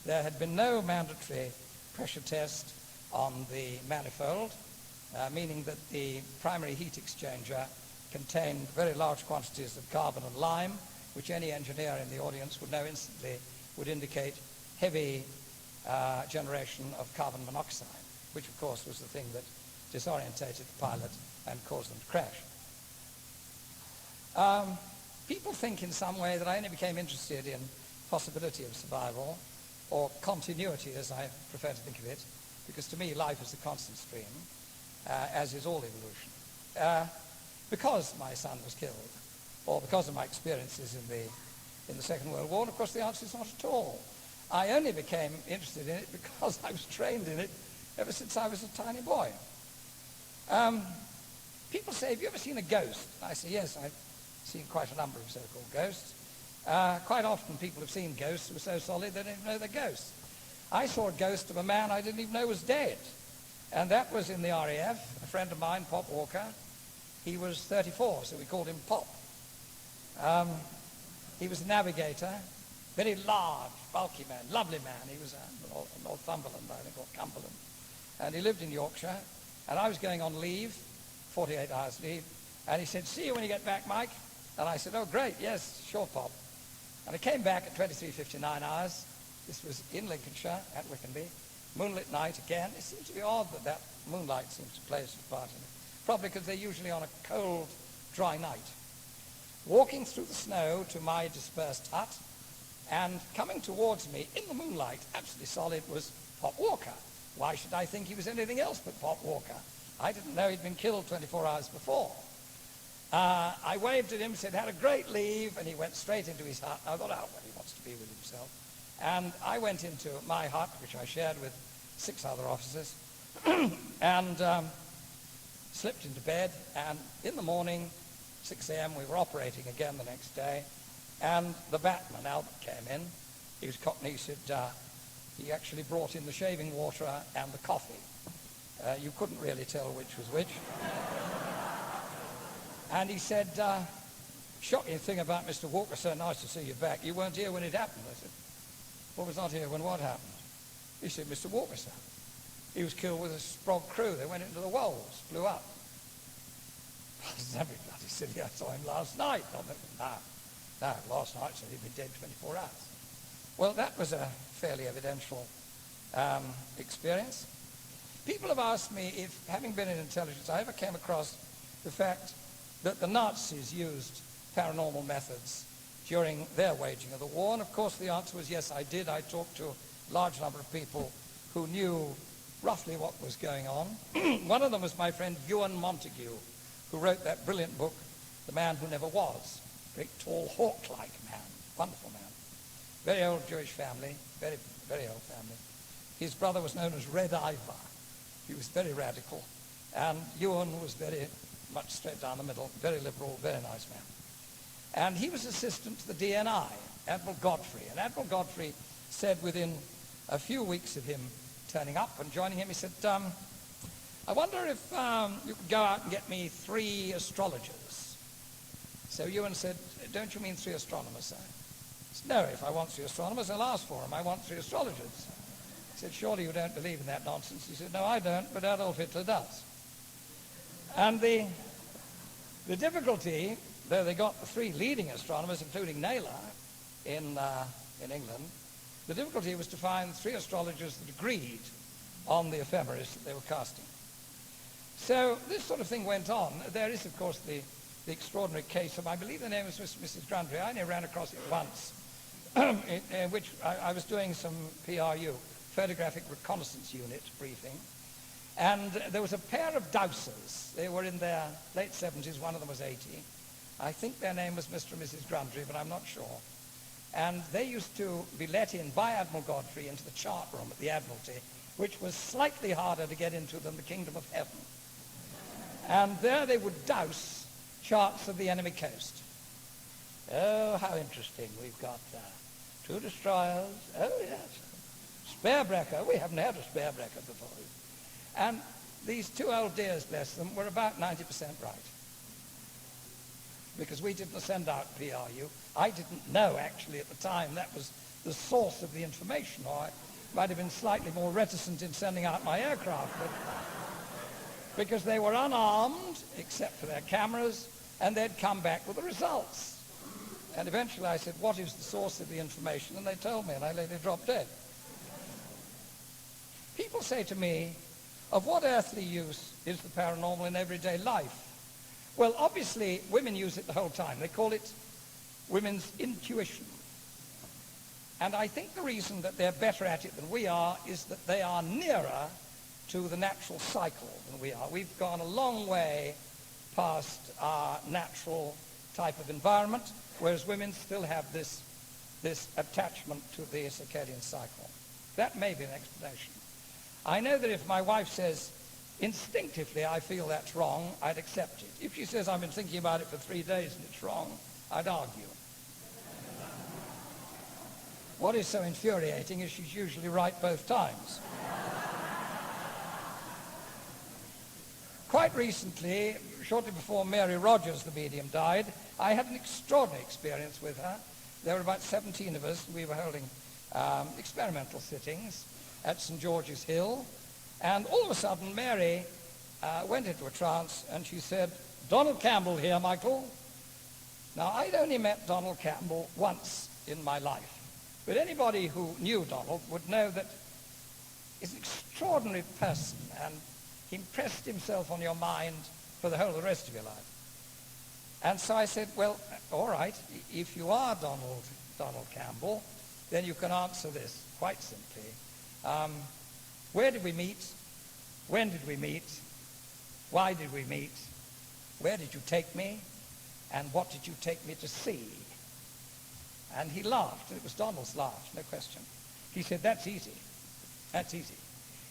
There had been no mandatory pressure test on the manifold, meaning that the primary heat exchanger contained very large quantities of carbon and lime, which any engineer in the audience would know instantly would indicate heavy generation of carbon monoxide, which of course was the thing that disorientated the pilot and caused them to crash. People think in some way that I only became interested in possibility of survival, or continuity, as I prefer to think of it, because to me life is a constant stream, as is all evolution. because my son was killed, or because of my experiences in the Second World War? And of course the answer is not at all. I only became interested in it because I was trained in it ever since I was a tiny boy. People say, have you ever seen a ghost? I say, yes, I've seen quite a number of so-called ghosts. Quite often people have seen ghosts who were so solid they didn't even know they're ghosts. I saw a ghost of a man I didn't even know was dead. And that was in the RAF, a friend of mine, Pop Walker. He was 34, so we called him Pop. He was a navigator, very large, bulky man, lovely man. He was a Northumberland, I think, or Cumberland. And he lived in Yorkshire. And I was going on leave, 48 hours leave. And he said, see you when you get back, Mike. And I said, oh, great, yes, sure, Pop. And I came back at 23:59 hours. This was in Lincolnshire, at Wickenby. Moonlit night again. It seems to be odd that moonlight seems to play such a part in it. Probably because they're usually on a cold, dry night. Walking through the snow to my dispersed hut, and coming towards me in the moonlight, absolutely solid, was Pop Walker. Why should I think he was anything else but Pop Walker? I didn't know he'd been killed 24 hours before. I waved at him, said, had a great leave, and he went straight into his hut. I thought, oh, well, he wants to be with himself. And I went into my hut, which I shared with 6 other officers, and slipped into bed. And in the morning, 6 a.m., we were operating again the next day. And the batman, Albert, came in. He was Cockney. He said he actually brought in the shaving water and the coffee. You couldn't really tell which was which. And he said, shocking thing about Mr. Walker, so nice to see you back. You weren't here when it happened. I said, well, was not here when what happened? He said, Mr. Walker, sir. He was killed with a Sprog crew. They went into the Wolds, blew up. I said, bloody silly, I saw him last night. No, last night, so he'd been dead 24 hours. Well, that was a fairly evidential experience. People have asked me if, having been in intelligence, I ever came across the fact that the Nazis used paranormal methods during their waging of the war. And of course the answer was yes, I did. I talked to a large number of people who knew roughly what was going on. One of them was my friend Ewan Montague, who wrote that brilliant book, The Man Who Never Was. Great, tall, hawk-like man, wonderful man. Very old Jewish family, very, very old family. His brother was known as Red Ivor. He was very radical. And Ewan was very much straight down the middle, very liberal, very nice man. And he was assistant to the DNI, Admiral Godfrey. And Admiral Godfrey said within a few weeks of him turning up and joining him, he said, I wonder if you could go out and get me 3 astrologers. So Ewan said, don't you mean 3 astronomers, sir? He said, no, if I want 3 astronomers, I'll ask for them. I want 3 astrologers. He said, surely you don't believe in that nonsense. He said, no, I don't, but Adolf Hitler does. And the difficulty, though they got the 3 leading astronomers, including Naylor in England, the difficulty was to find 3 astrologers that agreed on the ephemeris that they were casting. So this sort of thing went on. There is, of course, the extraordinary case of, I believe the name was Mrs. Grundy. I only ran across it once, in which I was doing some PRU, Photographic Reconnaissance Unit briefing, and there was a pair of dowsers. They were in their late 70s. One of them was 80. I think their name was Mr. and Mrs. Grundy, but I'm not sure. And they used to be let in by Admiral Godfrey into the chart room at the Admiralty, which was slightly harder to get into than the Kingdom of Heaven. And there they would douse charts of the enemy coast. Oh, how interesting. We've got 2 destroyers. Oh, yes. Spearbreaker. We haven't had a spearbreaker before. And these 2 old dears, bless them, were about 90% right. Because we didn't send out PRU. I didn't know, actually, at the time that was the source of the information, or I might have been slightly more reticent in sending out my aircraft. But because they were unarmed, except for their cameras, and they'd come back with the results. And eventually I said, what is the source of the information? And they told me, and I later dropped dead. People say to me, of what earthly use is the paranormal in everyday life? Well, obviously, women use it the whole time. They call it women's intuition. And I think the reason that they're better at it than we are is that they are nearer to the natural cycle than we are. We've gone a long way past our natural type of environment, whereas women still have this attachment to the circadian cycle. That may be an explanation. I know that if my wife says, instinctively I feel that's wrong, I'd accept it. If she says, I've been thinking about it for 3 days and it's wrong, I'd argue. What is so infuriating is she's usually right both times. Quite recently, shortly before Mary Rogers, the medium, died, I had an extraordinary experience with her. There were about 17 of us. We were holding experimental sittings at St. George's Hill. And all of a sudden, Mary went into a trance and she said, "Donald Campbell here, Michael." Now, I'd only met Donald Campbell once in my life. But anybody who knew Donald would know that he's an extraordinary person, and he impressed himself on your mind for the whole of the rest of your life. And so I said, well, all right, if you are Donald Campbell, then you can answer this quite simply. Where did we meet? When did we meet? Why did we meet? Where did you take me? And what did you take me to see? And he laughed, and it was Donald's laugh, no question. He said, that's easy. That's easy.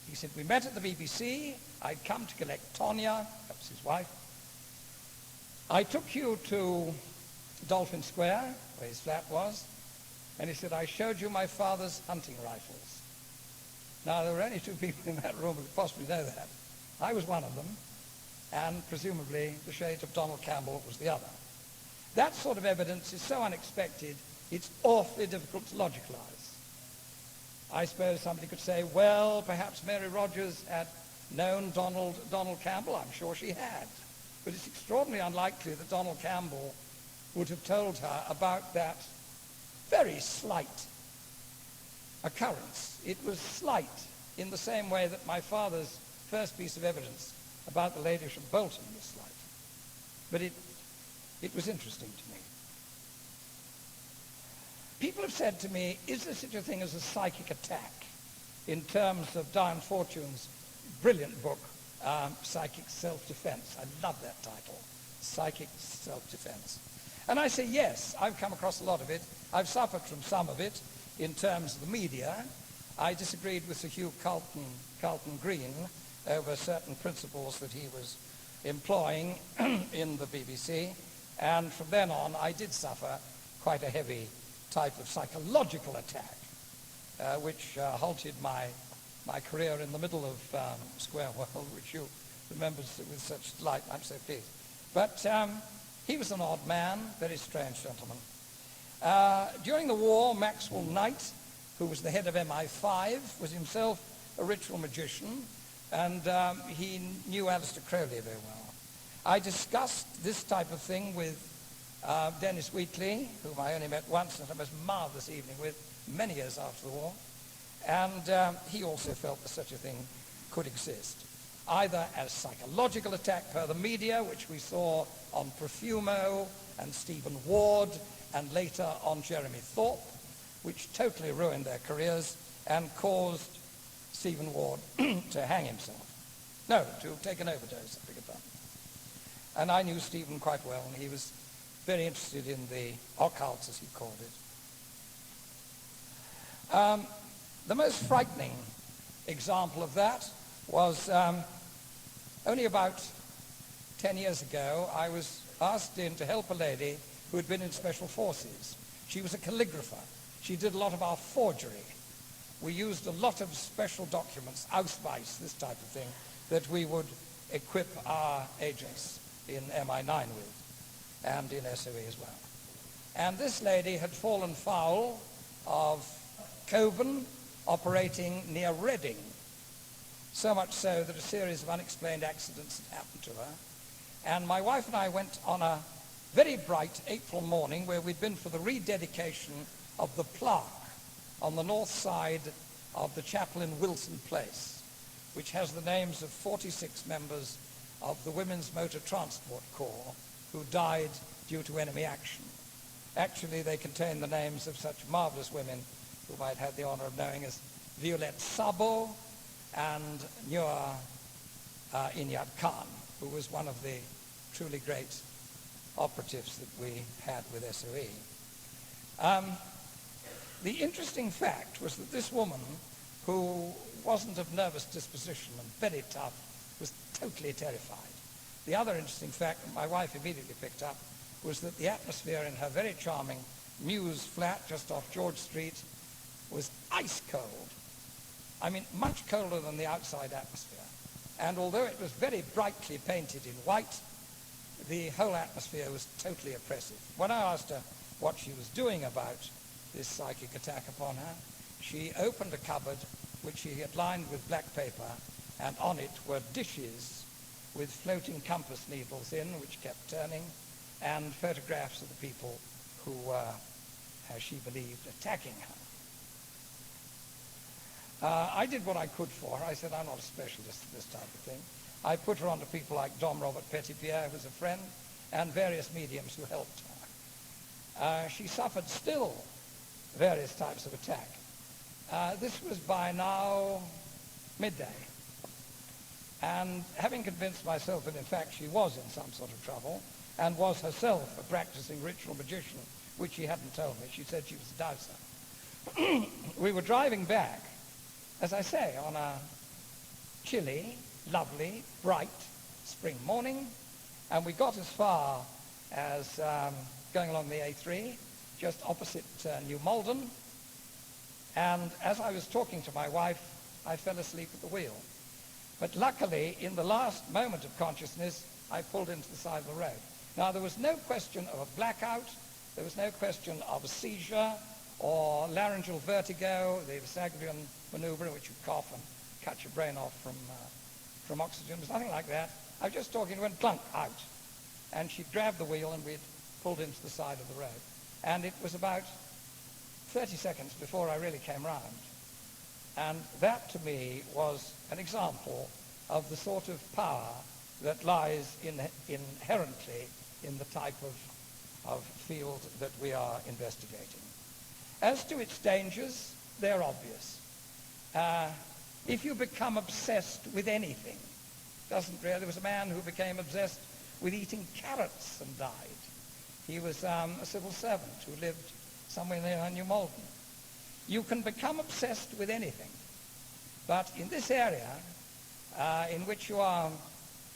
He said, we met at the BBC. I'd come to collect Tonya, that was his wife. I took you to Dolphin Square, where his flat was, and he said, I showed you my father's hunting rifles. Now, there were only 2 people in that room who could possibly know that. I was one of them, and presumably the shade of Donald Campbell was the other. That sort of evidence is so unexpected, it's awfully difficult to logicalize. I suppose somebody could say, well, perhaps Mary Rogers had known Donald Campbell. I'm sure she had. But it's extraordinarily unlikely that Donald Campbell would have told her about that very slight occurrence. It was slight in the same way that my father's first piece of evidence about the Ladyship of Bolton was slight. But it was interesting to me. People have said to me, is there such a thing as a psychic attack in terms of Diane Fortune's brilliant book, Psychic Self-Defense? I love that title, Psychic Self-Defense. And I say, yes, I've come across a lot of it. I've suffered from some of it in terms of the media. I disagreed with Sir Hugh Carlton Green over certain principles that he was employing in the BBC. And from then on, I did suffer quite a heavy type of psychological attack, which halted my career in the middle of Square World, which you remember with such delight. I'm so pleased. But he was an odd man, very strange gentleman. During the war, Maxwell Knight, who was the head of MI5, was himself a ritual magician, and he knew Aleister Crowley very well. I discussed this type of thing with Dennis Wheatley, whom I only met once and had a most marvelous evening with many years after the war. And he also felt that such a thing could exist, either as psychological attack per the media, which we saw on Profumo and Stephen Ward, and later on Jeremy Thorpe, which totally ruined their careers and caused Stephen Ward to hang himself. No, to take an overdose, I beg your pardon. And I knew Stephen quite well, and he was very interested in the occult, as he called it. The most frightening example of that was only about 10 years ago, I was asked in to help a lady who had been in special forces. She was a calligrapher. She did a lot of our forgery. We used a lot of special documents, Ausweis, this type of thing, that we would equip our agents in MI9 with, and in SOE as well. And this lady had fallen foul of Coburn operating near Reading, so much so that a series of unexplained accidents had happened to her. And my wife and I went on a very bright April morning where we'd been for the rededication of the plaque on the north side of the chapel in Wilson Place, which has the names of 46 members of the Women's Motor Transport Corps who died due to enemy action. Actually, they contain the names of such marvelous women whom I'd had the honor of knowing as Violette Sabo and Noor Inyad Khan, who was one of the truly great operatives that we had with SOE. The interesting fact was that this woman, who wasn't of nervous disposition and very tough, was totally terrified. The other interesting fact that my wife immediately picked up was that the atmosphere in her very charming Mews flat just off George Street was ice cold. I mean, much colder than the outside atmosphere. And although it was very brightly painted in white, the whole atmosphere was totally oppressive. When I asked her what she was doing about this psychic attack upon her, she opened a cupboard which she had lined with black paper, and on it were dishes with floating compass needles in, which kept turning, and photographs of the people who were, as she believed, attacking her. I did what I could for her. I said, I'm not a specialist in this type of thing. I put her on to people like Dom Robert Petitpierre, who was a friend, and various mediums who helped her. She suffered still various types of attack. This was by now midday. And having convinced myself that in fact she was in some sort of trouble and was herself a practicing ritual magician, which she hadn't told me, she said she was a dowser. We were driving back, as I say, on a chilly, lovely, bright spring morning, and we got as far as going along the A3, just opposite New Malden, and as I was talking to my wife, I fell asleep at the wheel. But luckily, in the last moment of consciousness, I pulled into the side of the road. Now, there was no question of a blackout, there was no question of a seizure or laryngeal vertigo, the Pythagorean maneuver in which you cough and cut your brain off from oxygen. There was nothing like that. I was just talking, it went plunk out. And she grabbed the wheel and we'd pulled into the side of the road. And it was about 30 seconds before I really came round. And that, to me, was an example of the sort of power that lies inherently in the type of field that we are investigating. As to its dangers, they're obvious. If you become obsessed with anything, there was a man who became obsessed with eating carrots and died. He was a civil servant who lived somewhere near New Malden. You can become obsessed with anything. But in this area, in which you are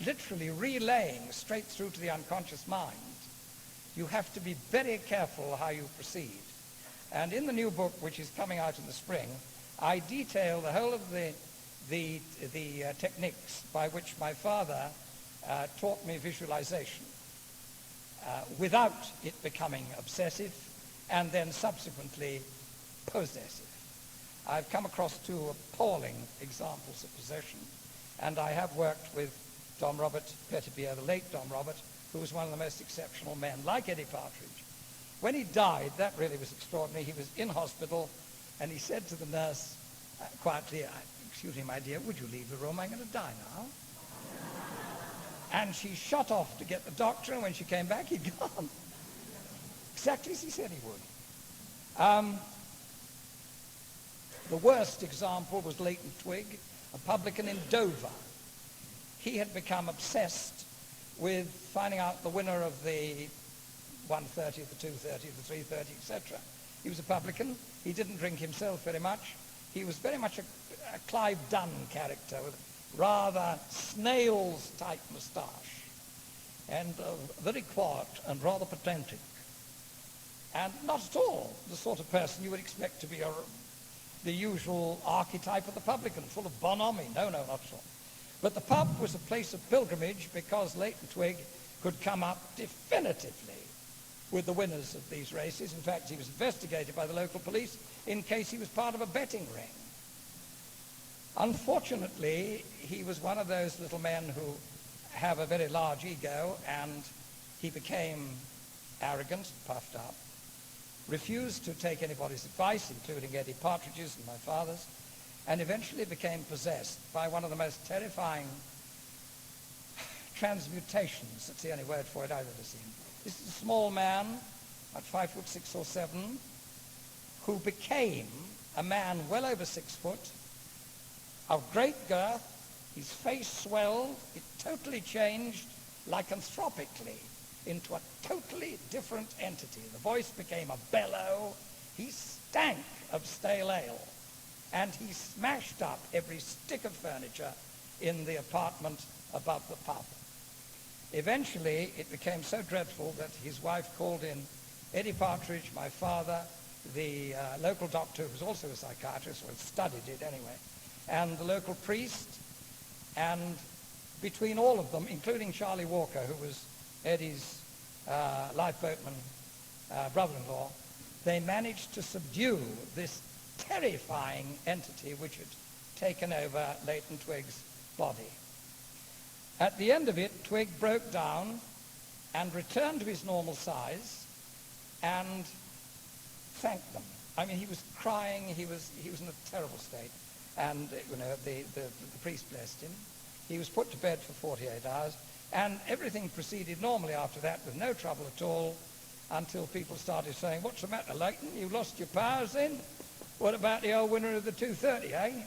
literally relaying straight through to the unconscious mind, you have to be very careful how you proceed. And in the new book, which is coming out in the spring, I detail the whole of the techniques by which my father taught me visualization without it becoming obsessive and then subsequently possessive. I've come across two appalling examples of possession, and I have worked with Dom Robert Petitpierre, the late Dom Robert, who was one of the most exceptional men, like Eddie Partridge. When he died, that really was extraordinary. He was in hospital, and he said to the nurse quietly, "Excuse me, my dear, would you leave the room? I'm going to die now." And she shot off to get the doctor, and when she came back, he'd gone. Exactly as he said he would. The worst example was Leighton Twigg, a publican in Dover. He had become obsessed with finding out the winner of the 1:30, the 2:30, the 3:30, etc. He was a publican. He didn't drink himself very much. He was very much a Clive Dunn character with rather snails-type moustache and very quiet and rather pedantic. And not at all the sort of person you would expect to be the usual archetype of the publican, full of bonhomie. No, not at all. But the pub was a place of pilgrimage because Leighton Twigg could come up definitively with the winners of these races. In fact, he was investigated by the local police in case he was part of a betting ring. Unfortunately, he was one of those little men who have a very large ego, and he became arrogant, puffed up, refused to take anybody's advice, including Eddie Partridge's and my father's, and eventually became possessed by one of the most terrifying transmutations, that's the only word for it I've ever seen. This is a small man, about 5'6" or 7, who became a man well over 6 foot, of great girth. His face swelled, it totally changed, lycanthropically into a totally different entity. The voice became a bellow. He stank of stale ale, and he smashed up every stick of furniture in the apartment above the pub. Eventually, it became so dreadful that his wife called in Eddie Partridge, my father, the local doctor, who was also a psychiatrist, or studied it anyway, and the local priest, and between all of them, including Charlie Walker, who was Eddie's lifeboatman brother-in-law, they managed to subdue this terrifying entity which had taken over Leighton Twigg's body. At the end of it, Twigg broke down and returned to his normal size and thanked them. I mean, he was crying, he was in a terrible state, and the priest blessed him. He was put to bed for 48 hours, and everything proceeded normally after that with no trouble at all, until people started saying, "What's the matter, Leighton? You lost your powers then? What about the old winner of the 230, eh?"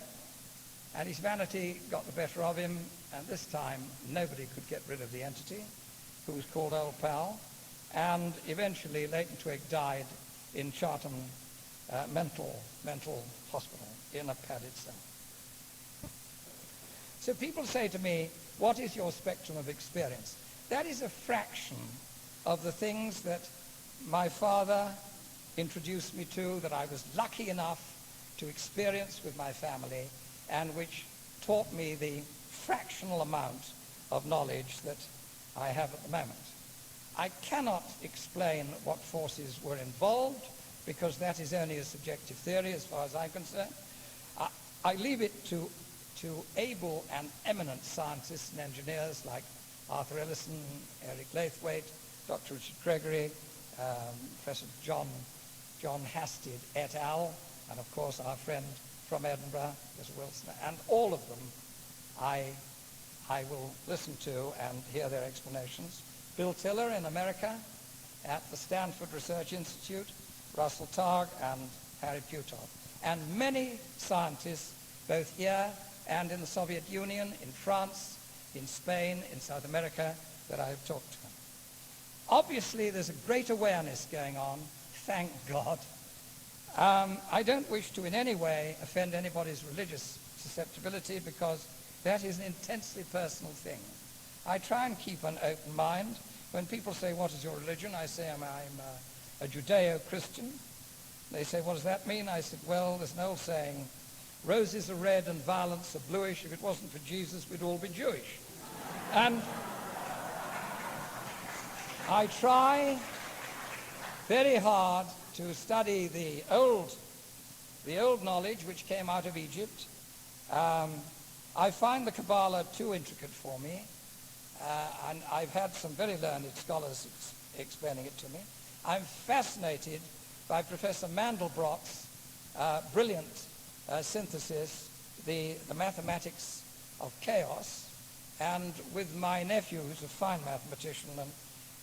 And his vanity got the better of him, and this time nobody could get rid of the entity, who was called Old Pal. And eventually Leighton Twigg died in Charlton mental hospital in a padded cell. So people say to me, "What is your spectrum of experience?" That is a fraction of the things that my father introduced me to, that I was lucky enough to experience with my family, and which taught me the fractional amount of knowledge that I have at the moment. I cannot explain what forces were involved, because that is only a subjective theory as far as I'm concerned. I leave it to able and eminent scientists and engineers like Arthur Ellison, Eric Laithwaite, Dr. Richard Gregory, Professor John Hasted et al., and of course our friend from Edinburgh, Professor Wilson, and all of them I will listen to and hear their explanations. Bill Tiller in America at the Stanford Research Institute, Russell Targ and Harry Putov, and many scientists both here and in the Soviet Union, in France, in Spain, in South America, that I have talked to. Obviously, there's a great awareness going on, thank God. I don't wish to in any way offend anybody's religious susceptibility, because that is an intensely personal thing. I try and keep an open mind. When people say, "What is your religion?" I say, I'm a Judeo-Christian. They say, "What does that mean?" I said, "Well, there's an old saying, roses are red and violets are bluish. If it wasn't for Jesus, we'd all be Jewish." And I try very hard to study the old knowledge which came out of Egypt. I find the Kabbalah too intricate for me, and I've had some very learned scholars explaining it to me. I'm fascinated by Professor Mandelbrot's brilliant synthesis, the mathematics of chaos, and with my nephew, who's a fine mathematician and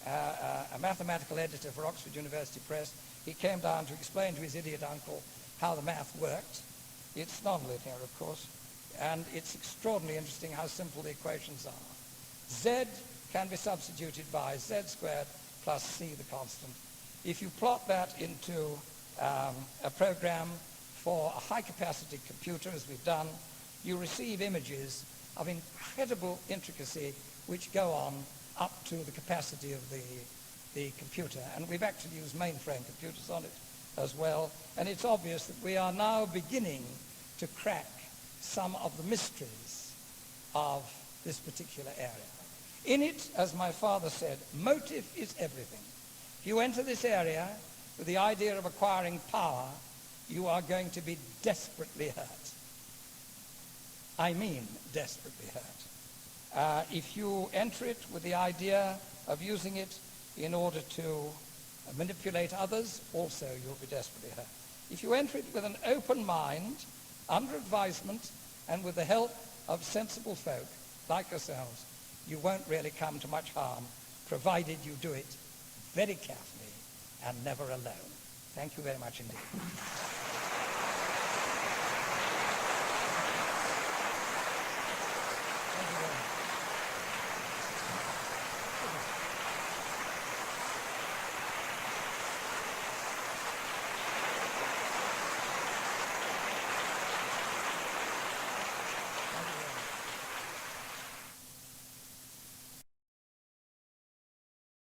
a mathematical editor for Oxford University Press, he came down to explain to his idiot uncle how the math worked. It's non-linear, of course, and it's extraordinarily interesting how simple the equations are. Z can be substituted by z squared plus c, the constant. If you plot that into a program for a high-capacity computer, as we've done, you receive images of incredible intricacy which go on up to the capacity of the computer. And we've actually used mainframe computers on it as well. And it's obvious that we are now beginning to crack some of the mysteries of this particular area. In it, as my father said, motive is everything. If you enter this area with the idea of acquiring power, you are going to be desperately hurt. I mean desperately hurt. If you enter it with the idea of using it in order to manipulate others, also you'll be desperately hurt. If you enter it with an open mind, under advisement, and with the help of sensible folk like yourselves, you won't really come to much harm, provided you do it very carefully and never alone. Thank you very much indeed.